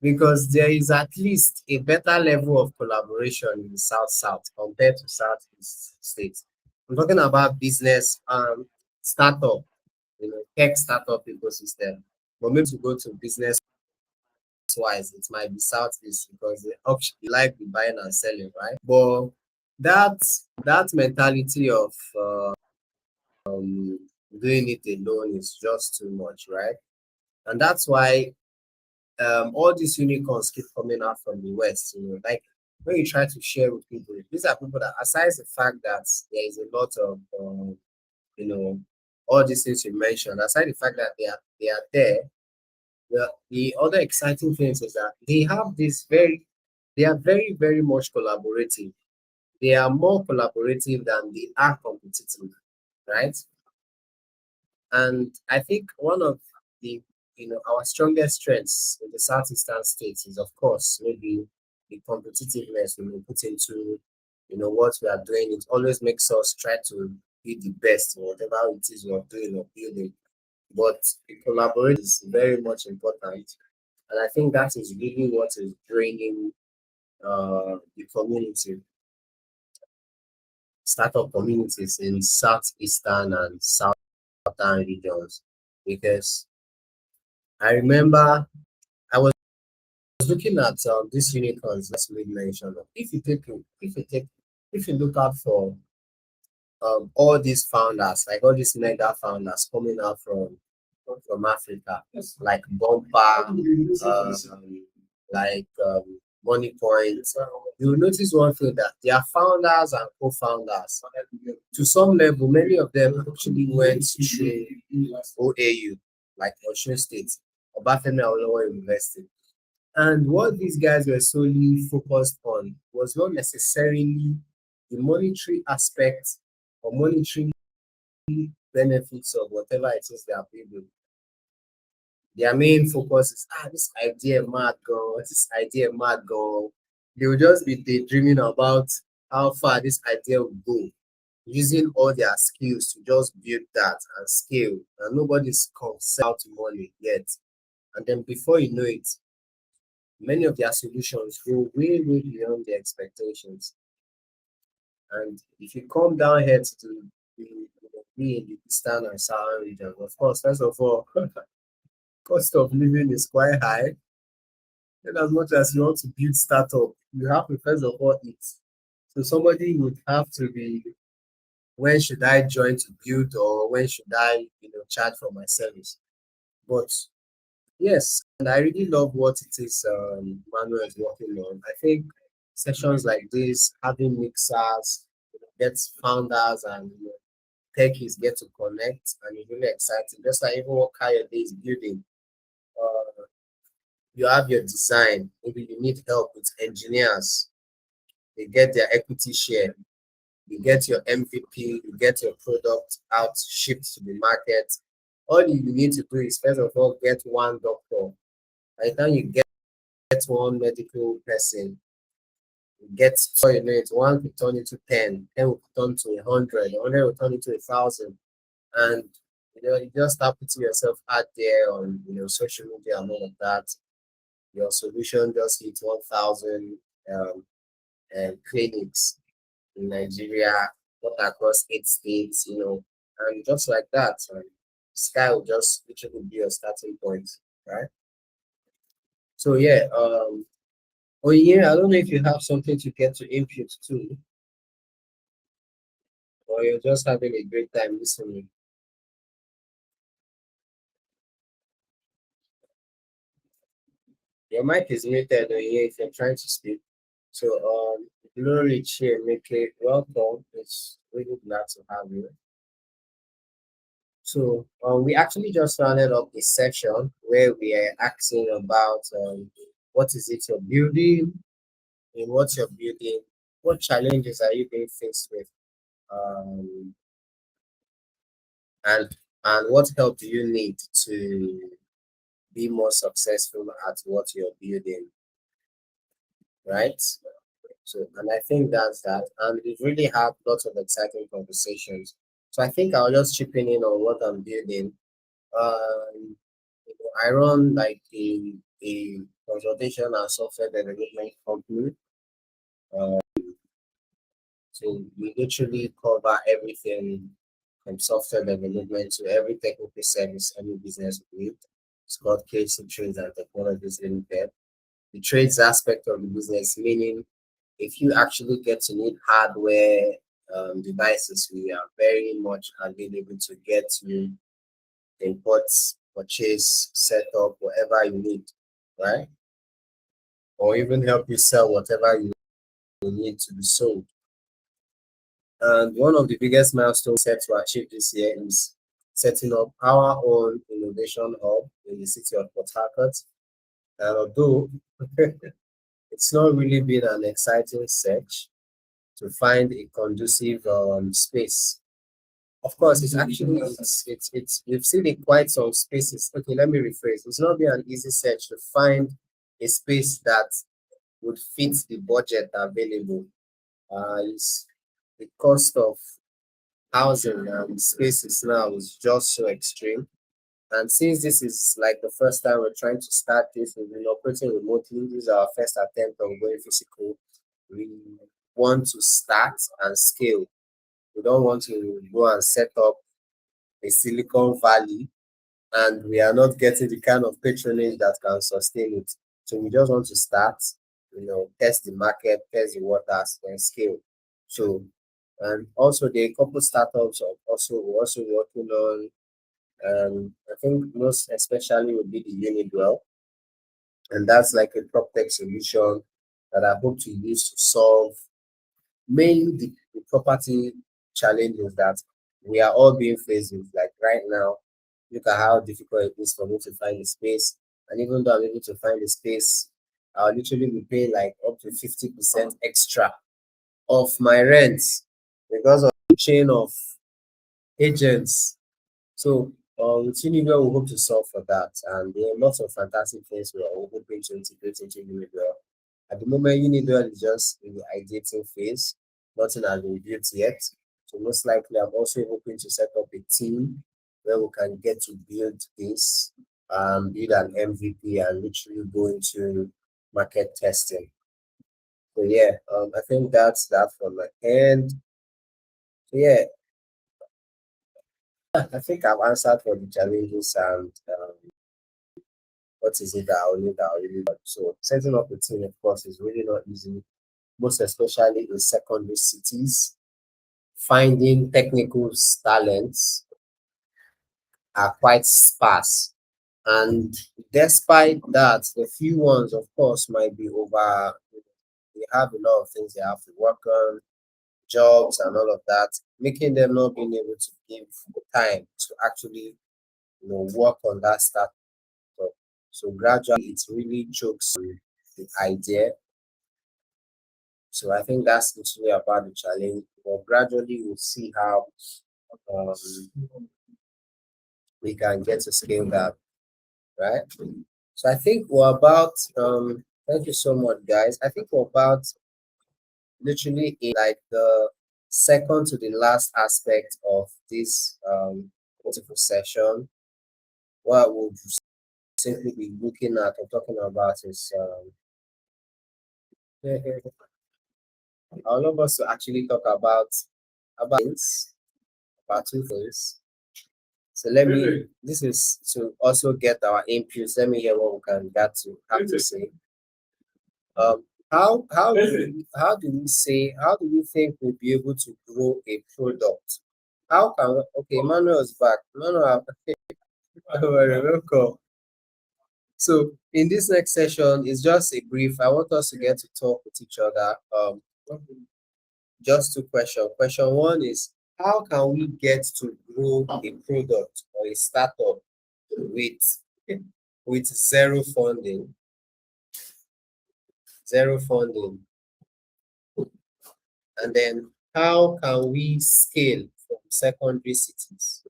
A: because there is at least a better level of collaboration in the south compared to southeast states. I'm talking about business startup, you know, tech startup ecosystem. But maybe to go to business wise, it might be southeast because the option you like the buying and selling, right? But that that mentality of doing it alone is just too much, right? And that's why all these unicorns keep coming out from the west. You know, like when you try to share with people, these are people that, aside the fact that there is a lot of you know, all these things you mentioned, aside the fact that they are there, the other exciting things is that they are very much collaborative. They are more collaborative than they are competitive, right? And I think one of the our strongest strengths in the southeastern states is, of course, maybe the competitiveness we put into what we are doing. It always makes us try to be the best in whatever it is we're doing or building. But the collaboration is very much important, and I think that is really what is draining the community, startup communities in southeastern and southern regions, because I remember I was looking at these unicorns that's made mention of. If you look out for all these founders, like all these mega founders coming out from Africa, like Bumper, like Money Point, you will notice one thing that they are founders and co-founders. To some level, many of them actually went through OAU, like Osun State, Obafemi Awolowo University. And what these guys were solely focused on was not necessarily the monetary aspect or monetary benefits of whatever it is they are building. Their main focus is this idea mad girl, this idea mad girl. They will just be daydreaming about how far this idea will go, using all their skills to just build that and scale. And nobody's concerned about money yet. And then before you know it, many of their solutions go way beyond their expectations. And if you come down here to be in the eastern and southern region, of course, first of all, cost of living is quite high. And as much as you want to build startup, you have to first of all eat. So somebody would have to be, when should I join to build, or when should I, charge for my service? But yes, and I really love what it is Manuel is working on. I think sessions like this, having mixers, gets founders and techies get to connect, and it's really exciting. Just like even what Kayode is building, uh, you have your design, maybe you need help with engineers, they get their equity share, you get your MVP, you get your product out, shipped to the market. All you need to do is first of all get one doctor. By the time you get one medical person, you get, so it, one will turn into 10, 10 will turn to 100, 100 will turn into 1,000. And you just start putting yourself out there on social media and all of that. Your solution just hit 1,000 um, clinics in Nigeria, not across 8 states, and just like that, sky will just literally be your starting point, right? So yeah, oh yeah, I don't know if you have something to get to input too, or you're just having a great time listening. Your mic is muted, or yeah, if you're trying to speak. So Glory Chair, make it welcome. It's really glad to have you. So we actually just rounded up a session where we are asking about what is it you're building, and what you're building, what challenges are you being faced with, um, and what help do you need to be more successful at what you're building, right? So, and I think that's that. And we've really had lots of exciting conversations. So I think I'll just chip in on what I'm building. Um, I run like a consultation and software development company. Uh, so we literally cover everything from software development to every technical service any business would need. It's called KC Trades and Technologies Limited. The trades aspect of the business, meaning if you actually get to need hardware devices, we are very much available to get you imports, purchase, set up, whatever you need, right? Or even help you sell whatever you need to be sold. And one of the biggest milestones set to achieve this year is setting up our own innovation hub in the city of Port Harcourt. And although it's not really been an exciting search to find a conducive space. Of course, it's actually it's we've seen in quite some spaces. Okay, let me rephrase. It's not been an easy search to find a space that would fit the budget available. It's the cost of housing and spaces now is just so extreme. And since this is like the first time we're trying to start this, we've been operating remotely. This is our first attempt on going physical. We want to start and scale. We don't want to go and set up a Silicon Valley and we are not getting the kind of patronage that can sustain it. So we just want to start, test the market, test the waters, then scale. So, and also the couple startups are also working on. I think most especially would be the Unidwell, and that's like a prop tech solution that I hope to use to solve mainly the property challenges that we are all being faced with. Like right now, look at how difficult it is for me to find a space. And even though I'm able to find a space, I'll literally be paying like up to 50% extra of my rent because of the chain of agents. So with Unilever, we hope to solve for that. And there are lots of fantastic things we are hoping to integrate into Unilever. At the moment, Unilever is just in the ideating phase. Nothing has been built yet. So most likely, I'm also hoping to set up a team where we can get to build this, build an MVP, and literally go into market testing. So yeah, I think that's that from my end. So yeah, I think I've answered for the challenges and what is it that I really got. So setting up a team, of course, is really not easy, most especially in secondary cities. Finding technical talents are quite sparse. And despite that, the few ones, of course, might be over. They have a lot of things they have to work on, jobs and all of that, making them not being able to give time to actually, work on that startup. So gradually, it really chokes on the idea. So I think that's literally about the challenge. But gradually, we'll see how um, we can get to scale that, right? So I think we're about. Thank you so much, guys. I think we're about literally in like the second to the last aspect of this beautiful session. What we'll simply be looking at or talking about is I would love us to actually talk about things, about two things. So let me. This is to also get our inputs. Let me hear what we can get to have to say. Um, how do we think we'll be able to grow a product? How can we, okay, Emmanuel is back. Emmanuel, you're welcome. So in this next session, it's just a brief. I want us to get to talk with each other. Just two questions. Question one is how can we get to grow a product or a startup with zero funding? Zero funding. And then how can we scale from secondary cities?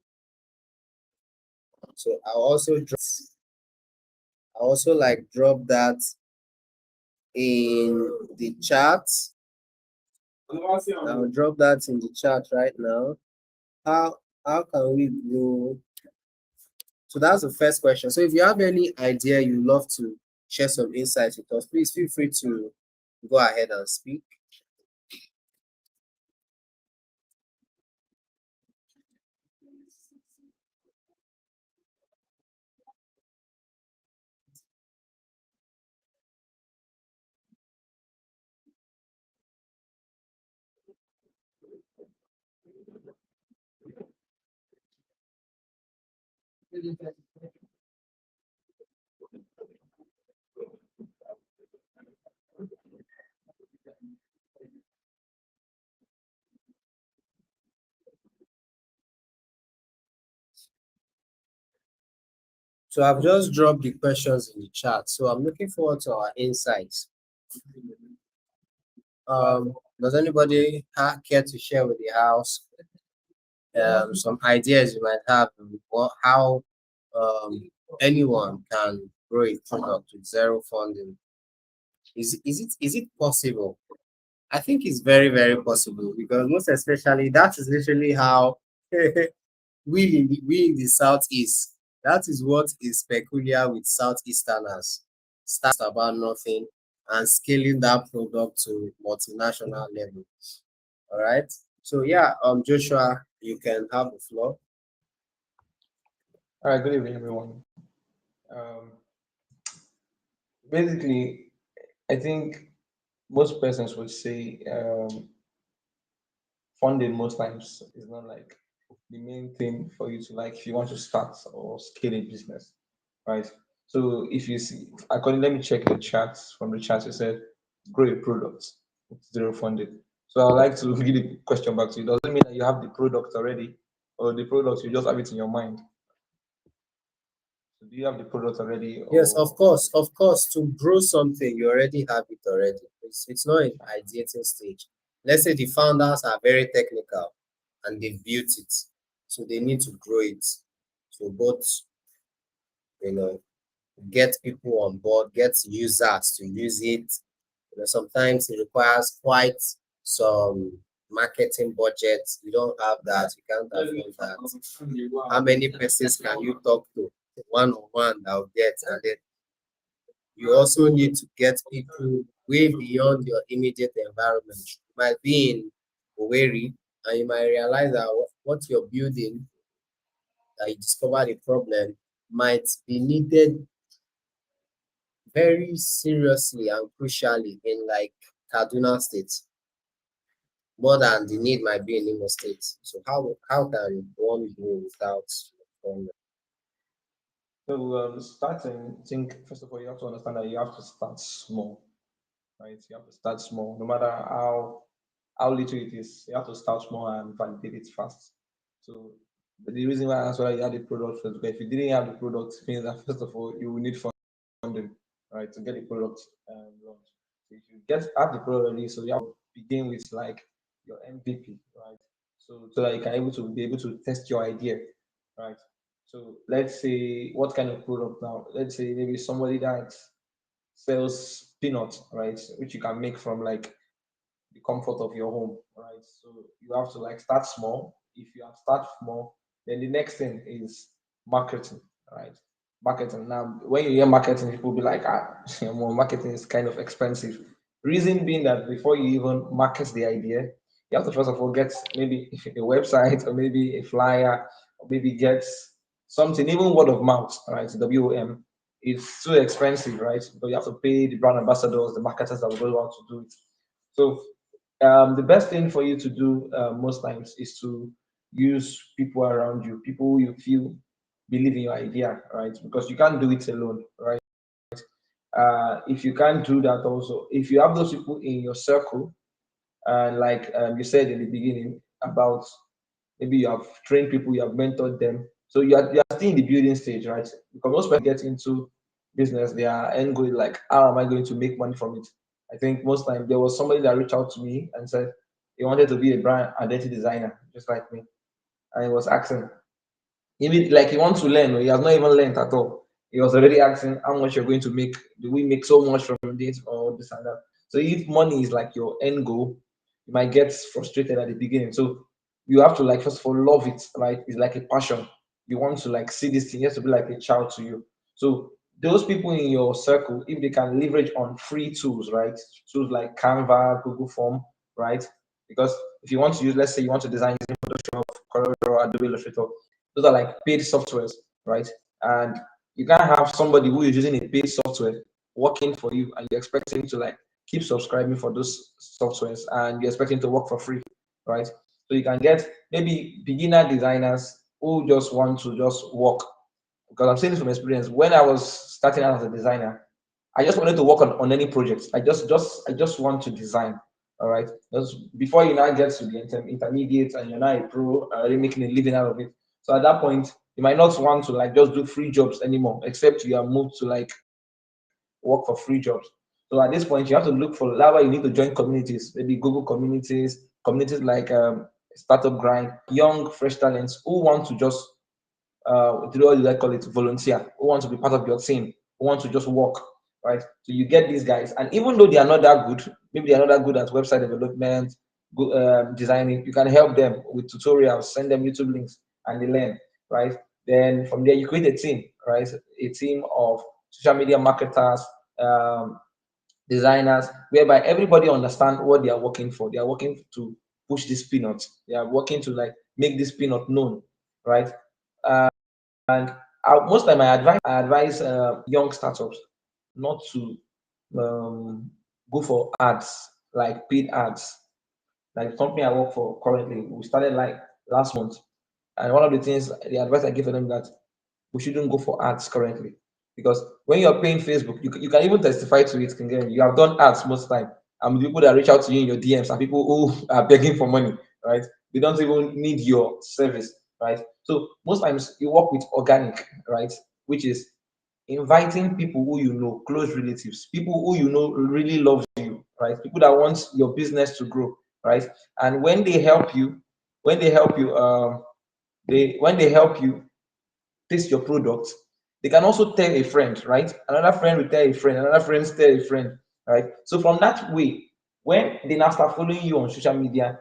A: So I also like drop that in the chat. I'll drop that in the chat right now. How how can we grow? So that's the first question. So if you have any idea you love to share some insights with us, please feel free to go ahead and speak. So I've just dropped the questions in the chat. So I'm looking forward to our insights. Does anybody care to share with the house some ideas you might have on how anyone can grow a product with zero funding? Is it possible? I think it's very, very possible because most especially that is literally how we in the southeast. That is what is peculiar with southeasterners. Start about nothing and scaling that product to multinational level. All right. So yeah, Joshua, you can have the floor.
B: All right, good evening, everyone. Um, Basically, I think most persons would say funding most times is not like the main thing for you to like if you want to start or scale a business, right? So if you see, according, let me check the charts from the charts. You said grow a product with zero funding. So I'd like to read the question back to you. Does it mean that you have the product already, or the product you just have it in your mind? So do you have the product already,
A: Yes,
B: or
A: of course, to grow something, you already have it already. It's not in ideating stage. Let's say the founders are very technical and they've built it, so they need to grow it. So both, you know, get people on board, get users to use it. Sometimes it requires quite some marketing budget. You don't have that, you can't afford that. How many persons can you talk to one on one that will get? And then you also need to get people way
B: So,
A: beyond your immediate environment. You might be in Owerri and you might realize that what you're building, that you discover the problem, might be needed very seriously and crucially in like Kaduna State, more than the need might be in Imo State. So how can one grow without from
B: starting, I think first of all you have to understand that you have to start small, right? You have to start small, no matter how little it is. You have to start small and validate it fast. So the reason why I asked whether you had the product first, because if you didn't have the product, it means that first of all you will need funding, right, to get the product launched. So if you have the product already, so you have to begin with like your MVP, right? So that you can able to be able to test your idea, right? So let's say what kind of product now? Let's say maybe somebody that sells peanuts, right, which you can make from like the comfort of your home, right? So you have to like start small. If you have start small, then the next thing is marketing, right? Marketing. Now, when you hear marketing, people will be like, well, marketing is kind of expensive. Reason being that before you even market the idea, you have to first of all get maybe a website or maybe a flyer or maybe get something, even word of mouth, right? WOM. It's too expensive, right? But you have to pay the brand ambassadors, the marketers that will go out to do it. So the best thing for you to do most times is to use people around you, people who you feel believe in your idea, right? Because you can't do it alone, right? If you can't do that, also, if you have those people in your circle, and like you said in the beginning about maybe you have trained people, you have mentored them, so you are still in the building stage, right? Because most people get into business, they are end goal like, how am I going to make money from it? I think most time there was somebody that reached out to me and said he wanted to be a brand identity designer just like me, and he was asking, even like he wants to learn, or he has not even learned at all. He was already asking how much you're going to make. Do we make so much from this or this and that? So if money is like your end goal, you might get frustrated at the beginning. So you have to like first of all love it, right? It's like a passion. You want to like see this thing, it has to be like a child to you. So those people in your circle, if they can leverage on free tools, right? Tools like Canva, Google Form, right? Because if you want to use, let's say you want to design using Photoshop, Corel, Adobe Illustrator, those are like paid softwares, right? And you can't have somebody who is using a paid software working for you and you expect him to like keep subscribing for those softwares and you expect him to work for free, right? So you can get maybe beginner designers who just want to just work. Because I'm saying this from experience. When I was starting out as a designer, I just wanted to work on any project. I just want to design. All right. Just before you now get to the intermediate and you're now a pro, already making a living out of it. So at that point, you might not want to like just do free jobs anymore, except you are moved to like work for free jobs. So at this point, you have to look for that. Why you need to join communities, maybe Google communities, communities like Startup Grind, young fresh talents who want to just what do I call it, volunteer, who want to be part of your team, who want to just work, right? So you get these guys, and even though they are not that good, maybe they are not that good at website development, designing, you can help them with tutorials, send them YouTube links, and they learn, right? Then from there, you create a team, right? A team of social media marketers, um, designers, whereby everybody understand what they are working for. They are working to push this peanut. They are working to like make this peanut known, right? And most time I advise young startups not to go for ads, like paid ads. Like the company I work for currently, we started like last month, and one of the things, the advice I give to them, that we shouldn't go for ads currently, because when you're paying Facebook, you can even testify to it. Can you have done ads most time, and people that reach out to you in your DMs are people who are begging for money, right? They don't even need your service, right? So most times you work with organic, right, which is inviting people who you know, close relatives, people who you know really love you, right? People that want your business to grow, right? And when they help you, when they help you, when they help you taste your product, they can also tell a friend, right? Another friend will tell a friend, another friend tell a friend, right? So from that way, when they now start following you on social media,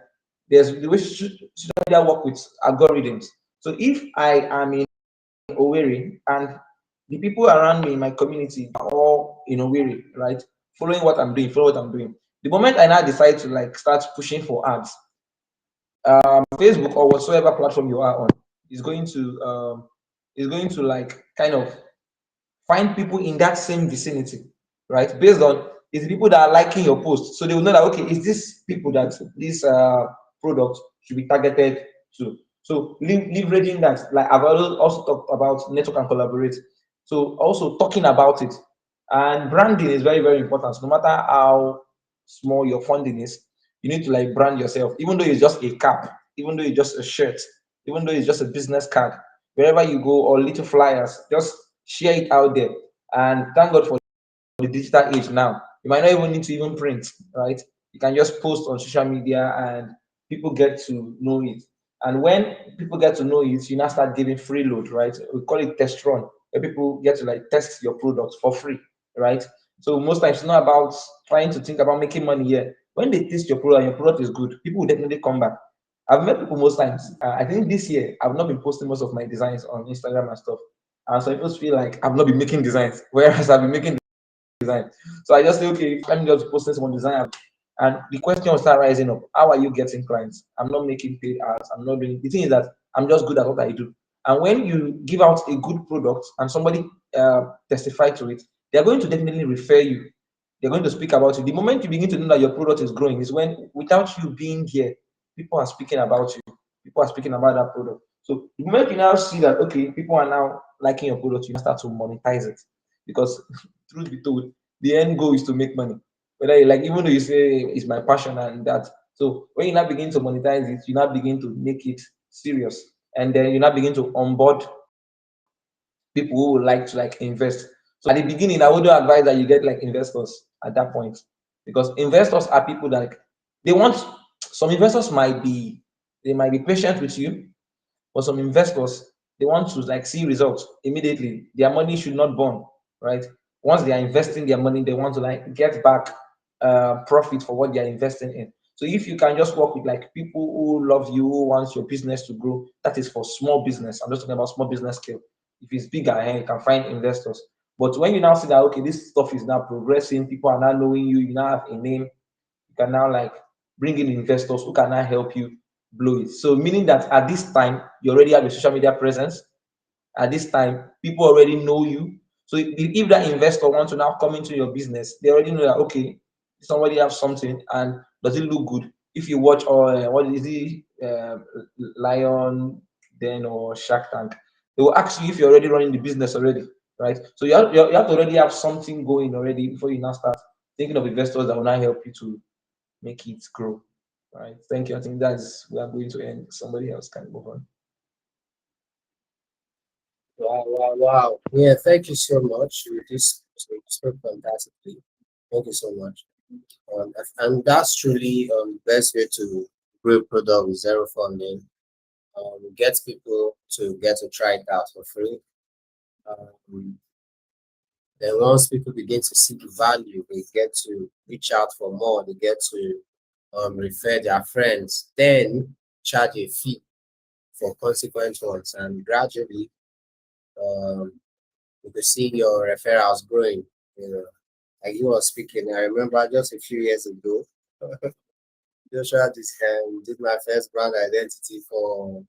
B: there's the way social media work with algorithms. So if I am in Owerri and the people around me in my community are all in Owerri, right? following what I'm doing, follow what I'm doing. The moment I now decide to like start pushing for ads, Facebook or whatsoever platform you are on is going to like kind of find people in that same vicinity, right? Based on it's the people that are liking your post, so they will know that okay, is this people that this product should be targeted to. So leveraging that, like I've also talked about network and collaborate. So also talking about it, and branding is very very important. So no matter how small your funding is, you need to like brand yourself, even though it's just a cap, even though it's just a shirt, even though it's just a business card, wherever you go, or little flyers, just share it out there. And thank God for the digital age now. You might not even need to even print, right? You can just post on social media and people get to know it. And when people get to know it, you now start giving free load, right? We call it test run, where people get to like test your product for free, right? So most times it's not about trying to think about making money here. When they test your product and your product is good, people will definitely come back. I've met people most times. I think this year I've not been posting most of my designs on Instagram and stuff. And so people feel like I've not been making designs, whereas I've been making design. So I just say, okay, let me just post this one design. And the question will start rising up. How are you getting clients? I'm not making paid ads. I'm not doing the thing is that I'm just good at what I do. And when you give out a good product and somebody testify to it, they're going to definitely refer you. They're going to speak about you. The moment you begin to know that your product is growing is when, without you being here, people are speaking about you. People are speaking about that product. So the moment you now see that, okay, people are now liking your product, you start to monetize it. Because truth be told, the end goal is to make money. Whether you like, even though you say it's my passion and that. So when you now begin to monetize it, you now begin to make it serious. And then you now begin to onboard people who would like to like invest. So at the beginning, I would advise that you get like investors at that point, because investors are people that like, they want. Some investors might be, they might be patient with you, but some investors, they want to like see results immediately. Their money should not burn, right? Once they are investing their money, they want to like get back profit for what they are investing in. So if you can just work with like people who love you, who wants your business to grow, that is for small business. I'm just talking about small business scale. If it's bigger, you can find investors. But when you now see that okay, this stuff is now progressing, people are now knowing you, you now have a name, you can now like bring in investors who can now help you blow it. So meaning that at this time you already have a social media presence. At this time, people already know you. So if that investor wants to now come into your business, they already know that okay, somebody has something and does it look good? If you watch or what is it, Lion Den or Shark Tank, they will ask you if you're already running the business already, right? So you have to already have something going already before you now start thinking of investors that will now help you to make it grow. Right. Thank you. I think that's we are going to end. Somebody else can move on.
A: Wow, wow, wow. Yeah, thank you so much. You spoke fantastically. Thank you so much. And that's truly best way to grow product with zero funding. Get people to get to try it out for free. Um, then once people begin to see the value, they get to reach out for more. They get to refer their friends. Then charge a fee for consequent ones, and gradually um, you could see your referrals growing. You know, like you were speaking, I remember just a few years ago, Joshua did my first brand identity for,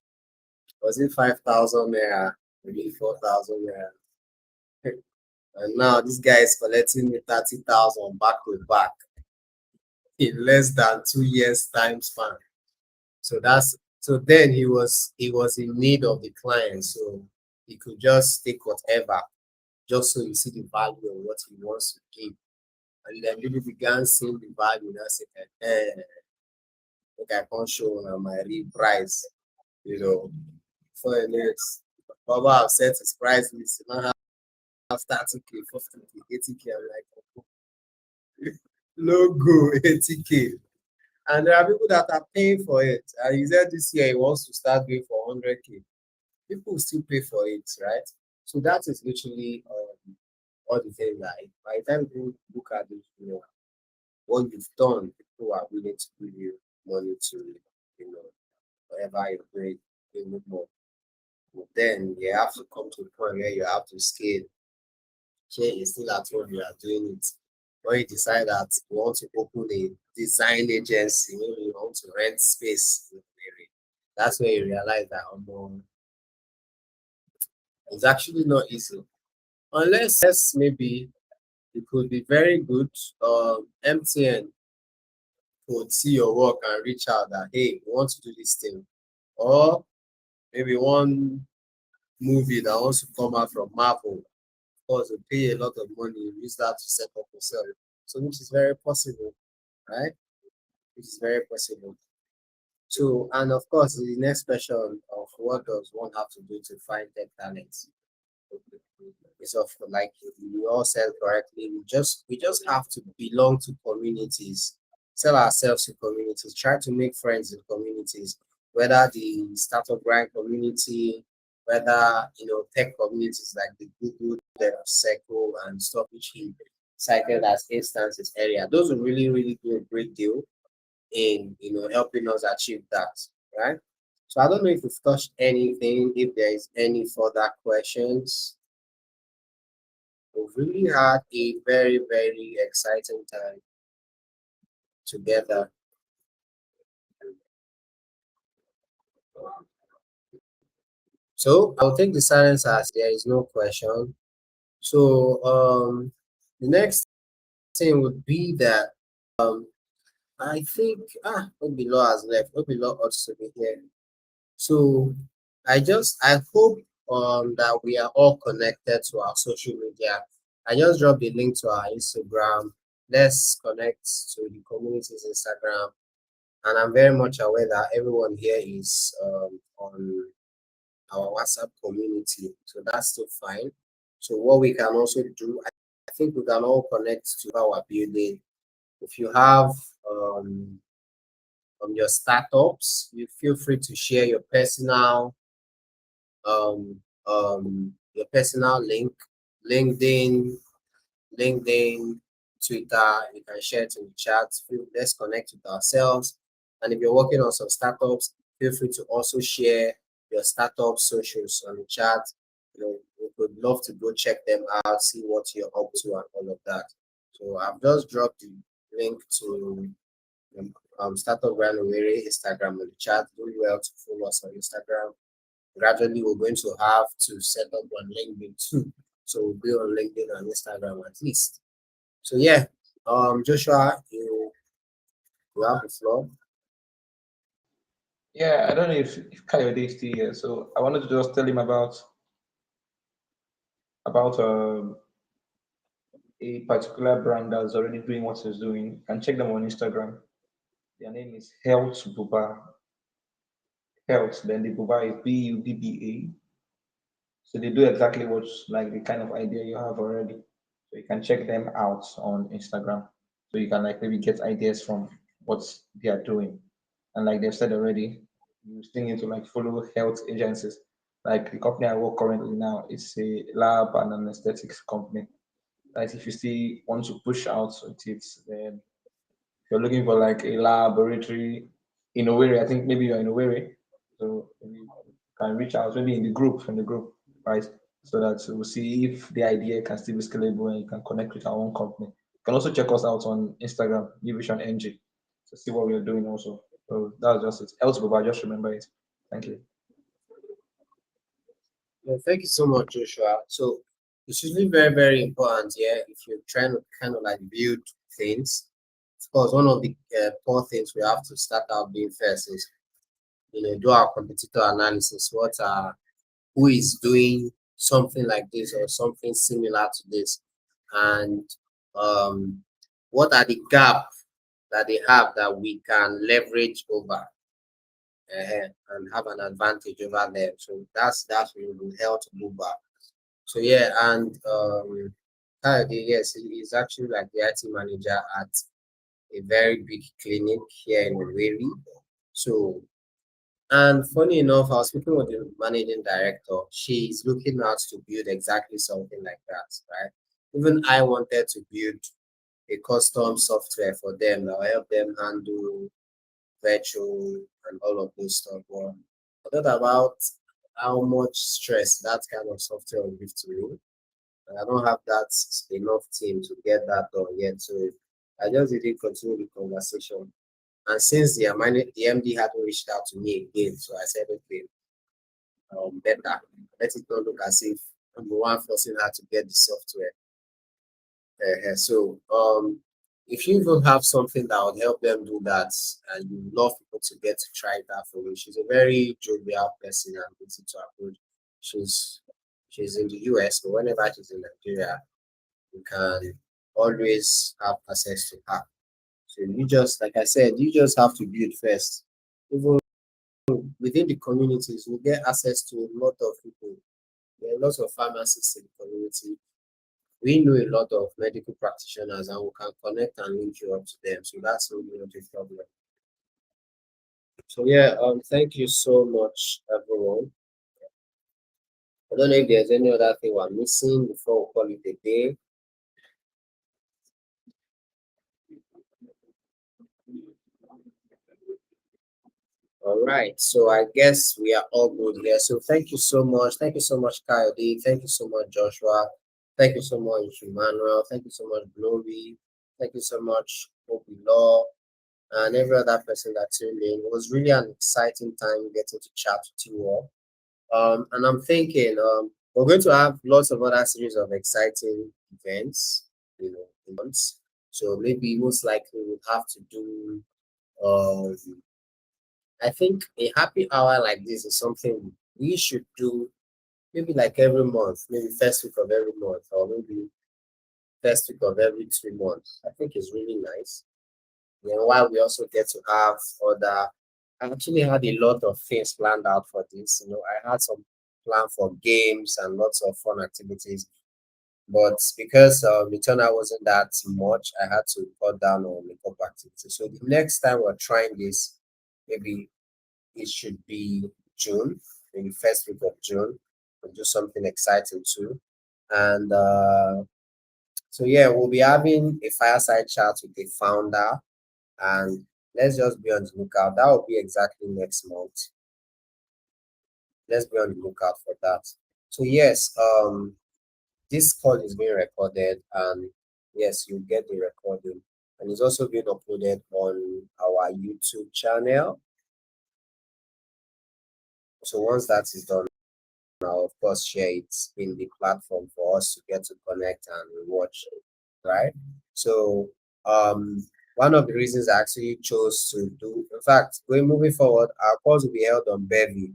A: was it 5,000 naira, maybe 4,000 naira. And now this guy is collecting me 30,000 back to back in less than 2 years time span. So then he was in need of the client, so he could just take whatever, just so you see the value of what he wants to give. And then really began seeing the value. And I said, okay, I can't show my real price, you know. For a next, Baba have set his price list. You now have 30K, 50K, 80K. I'm like, logo, 80K. And there are people that are paying for it. And he said this year he wants to start going for 100K. People will still pay for it, right? So that is literally all the thing. Like by the time you look at it, what you've done, people are willing to give you money to, whatever you're doing, you more. But then you have to come to a point where you have to scale. Here, you're still at home, you are doing it. when you decide that you want to open a design agency, maybe you want to rent space in an area, that's when you realize that it's actually not easy. Unless maybe it could be very good. MTN could see your work and reach out that, hey, we want to do this thing. Or maybe one movie that wants to come out from Marvel, of course, will pay a lot of money, use that to set up yourself. So which is very possible, right? Which is very possible. So, and of course, the next question of what does one have to do to find tech talents? It's of like you all said correctly, we just have to belong to communities, sell ourselves to communities, try to make friends in communities, whether the startup brand community, whether tech communities like the Google, the Circle and stuff which he cited as instances area. Those will really, really do a great deal in helping us achieve that, right? So I don't know if we've touched anything, if there is any further questions. We've really had a very, very exciting time together. So I'll take the silence as there is no question. So the next thing would be that I think Obilo has left. Obilo ought to be here. So I hope that we are all connected to our social media. I just dropped the link to our Instagram. Let's connect to the community's Instagram. And I'm very much aware that everyone here is on our WhatsApp community. So that's still fine. So what we can also do, I think we can all connect to our building. If you have your startups, you feel free to share your personal link, LinkedIn, LinkedIn, Twitter. You can share it in the chat. Let's connect with ourselves. And if you're working on some startups, feel free to also share your startup socials on the chat. We would love to go check them out, see what you're up to, and all of that. So I've just dropped the link to Startup Brand Owerri Instagram in the chat. Do well to follow us on Instagram. Gradually, we're going to have to set up on LinkedIn too. So we'll be on LinkedIn and Instagram at least. So yeah, Joshua, you have the floor.
B: Yeah, I don't know if Coyote is still here, so I wanted to just tell him about a particular brand that's already doing what it's doing. You can check them on Instagram. Their name is Health Buba. Health, then the Buba is Bubba. So they do exactly what's like the kind of idea you have already. So you can check them out on Instagram. So you can like maybe get ideas from what they are doing. And like they've said already, you still need to like follow health agencies. Like the company I work currently now, it's a lab and an aesthetics company. Like if you still want to push out with it, then if you're looking for like a laboratory in Owerri, I think maybe you're in Owerri, so maybe you can reach out maybe in the group, right? So that we'll see if the idea can still be scalable and you can connect with our own company. You can also check us out on Instagram, Vision NG, to see what we are doing also. So that's just it. Else, but just remember it. Thank you.
A: Yeah, thank you so much, Joshua. So it's usually very, very important here if you're trying to kind of like build things. Of course, one of the core things we have to start out doing first is do our competitor analysis. Who is doing something like this or something similar to this, and um, what are the gap that they have that we can leverage over and have an advantage over them. So that's really help to move back. So yeah, and Kayode, yes, he's actually like the IT manager at a very big clinic here in Owerri. So, and funny enough, I was speaking with the managing director. She's looking out to build exactly something like that, right? Even I wanted to build a custom software for them that will help them handle virtual and all of those stuff. But I thought about how much stress that kind of software will give to me. And I don't have that enough team to get that done yet. So I just didn't continue the conversation. And since the MD hadn't reached out to me again, so I said, okay, better. Let it not look as if I'm the one forcing her to get the software. So if you even have something that would help them do that, and you love people to get to try that for you, she's a very jovial person and easy to approach. She's she's in the US, but whenever she's in Nigeria, you can always have access to her. So you just, like I said, you just have to build first. Even within the communities, we get access to a lot of people. There are lots of pharmacists in the community. We know a lot of medical practitioners and we can connect and link you up to them. So that's really not a problem. So yeah, thank you so much, everyone. I don't know if there's any other thing we're missing before we call it a day. All right, so I guess we are all good here. So thank you so much. Thank you so much, Coyote. Thank you so much, Joshua. Thank you so much, Emmanuel. Thank you so much, Glory. Thank you so much, Obi Law, and every other person that tuned in. It was really an exciting time getting to chat with you all. And I'm thinking we're going to have lots of other series of exciting events, in months. So maybe most likely we'll have to do um I think a happy hour like this is something we should do maybe like every month, maybe first week of every month, or maybe first week of every 2 months. I think it's really nice. Then while we also get to have other, I actually had a lot of things planned out for this. I had some plan for games and lots of fun activities. But because the turnout wasn't that much, I had to cut down on makeup activities. So the next time we're trying this, maybe it should be June, maybe first week of June. We'll do something exciting too. And so yeah, we'll be having a fireside chat with the founder, and let's just be on the lookout. That will be exactly next month. Let's be on the lookout for that. So yes, this call is being recorded, and yes, you get the recording, and it's also being uploaded on our YouTube channel. So once that is done, I'll of course share it in the platform for us to get to connect and watch, right? So one of the reasons I actually chose to do, in fact, moving forward, our calls will be held on Bevy.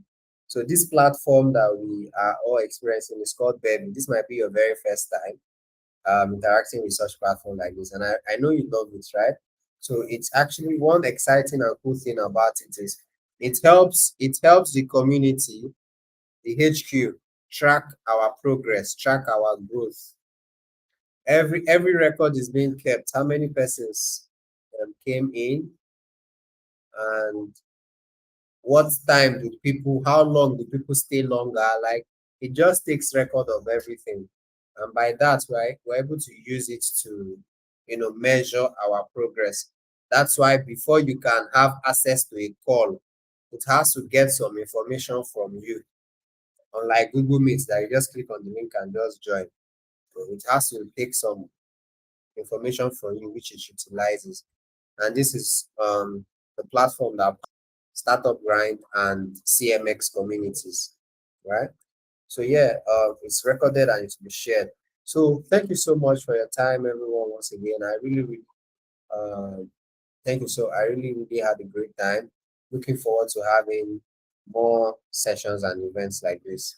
A: So this platform that we are all experiencing is called Bevy. This might be your very first time interacting with such platform like this, and I know you love it, right? So it's actually one exciting and cool thing about it is it helps the community, the HQ, track our progress, track our growth. Every record is being kept. How many persons came in, and what time do people, how long do people stay longer? Like it just takes record of everything. And by that, right, we're able to use it to, measure our progress. That's why before you can have access to a call, it has to get some information from you. Unlike Google Meet that you just click on the link and just join. So it has to take some information from you, which it utilizes. And this is the platform that Startup Grind and CMX communities, right? So yeah, it's recorded and it will be shared. So thank you so much for your time, everyone. Once again, I really, really thank you. So I really, really had a great time. Looking forward to having more sessions and events like this.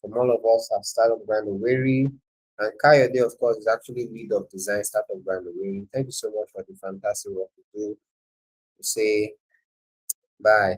A: From all of us at Startup Brand Owerri. And Kayode, of course, is actually lead of design Startup Brand Owerri. Thank you so much for the fantastic work you do. We say bye.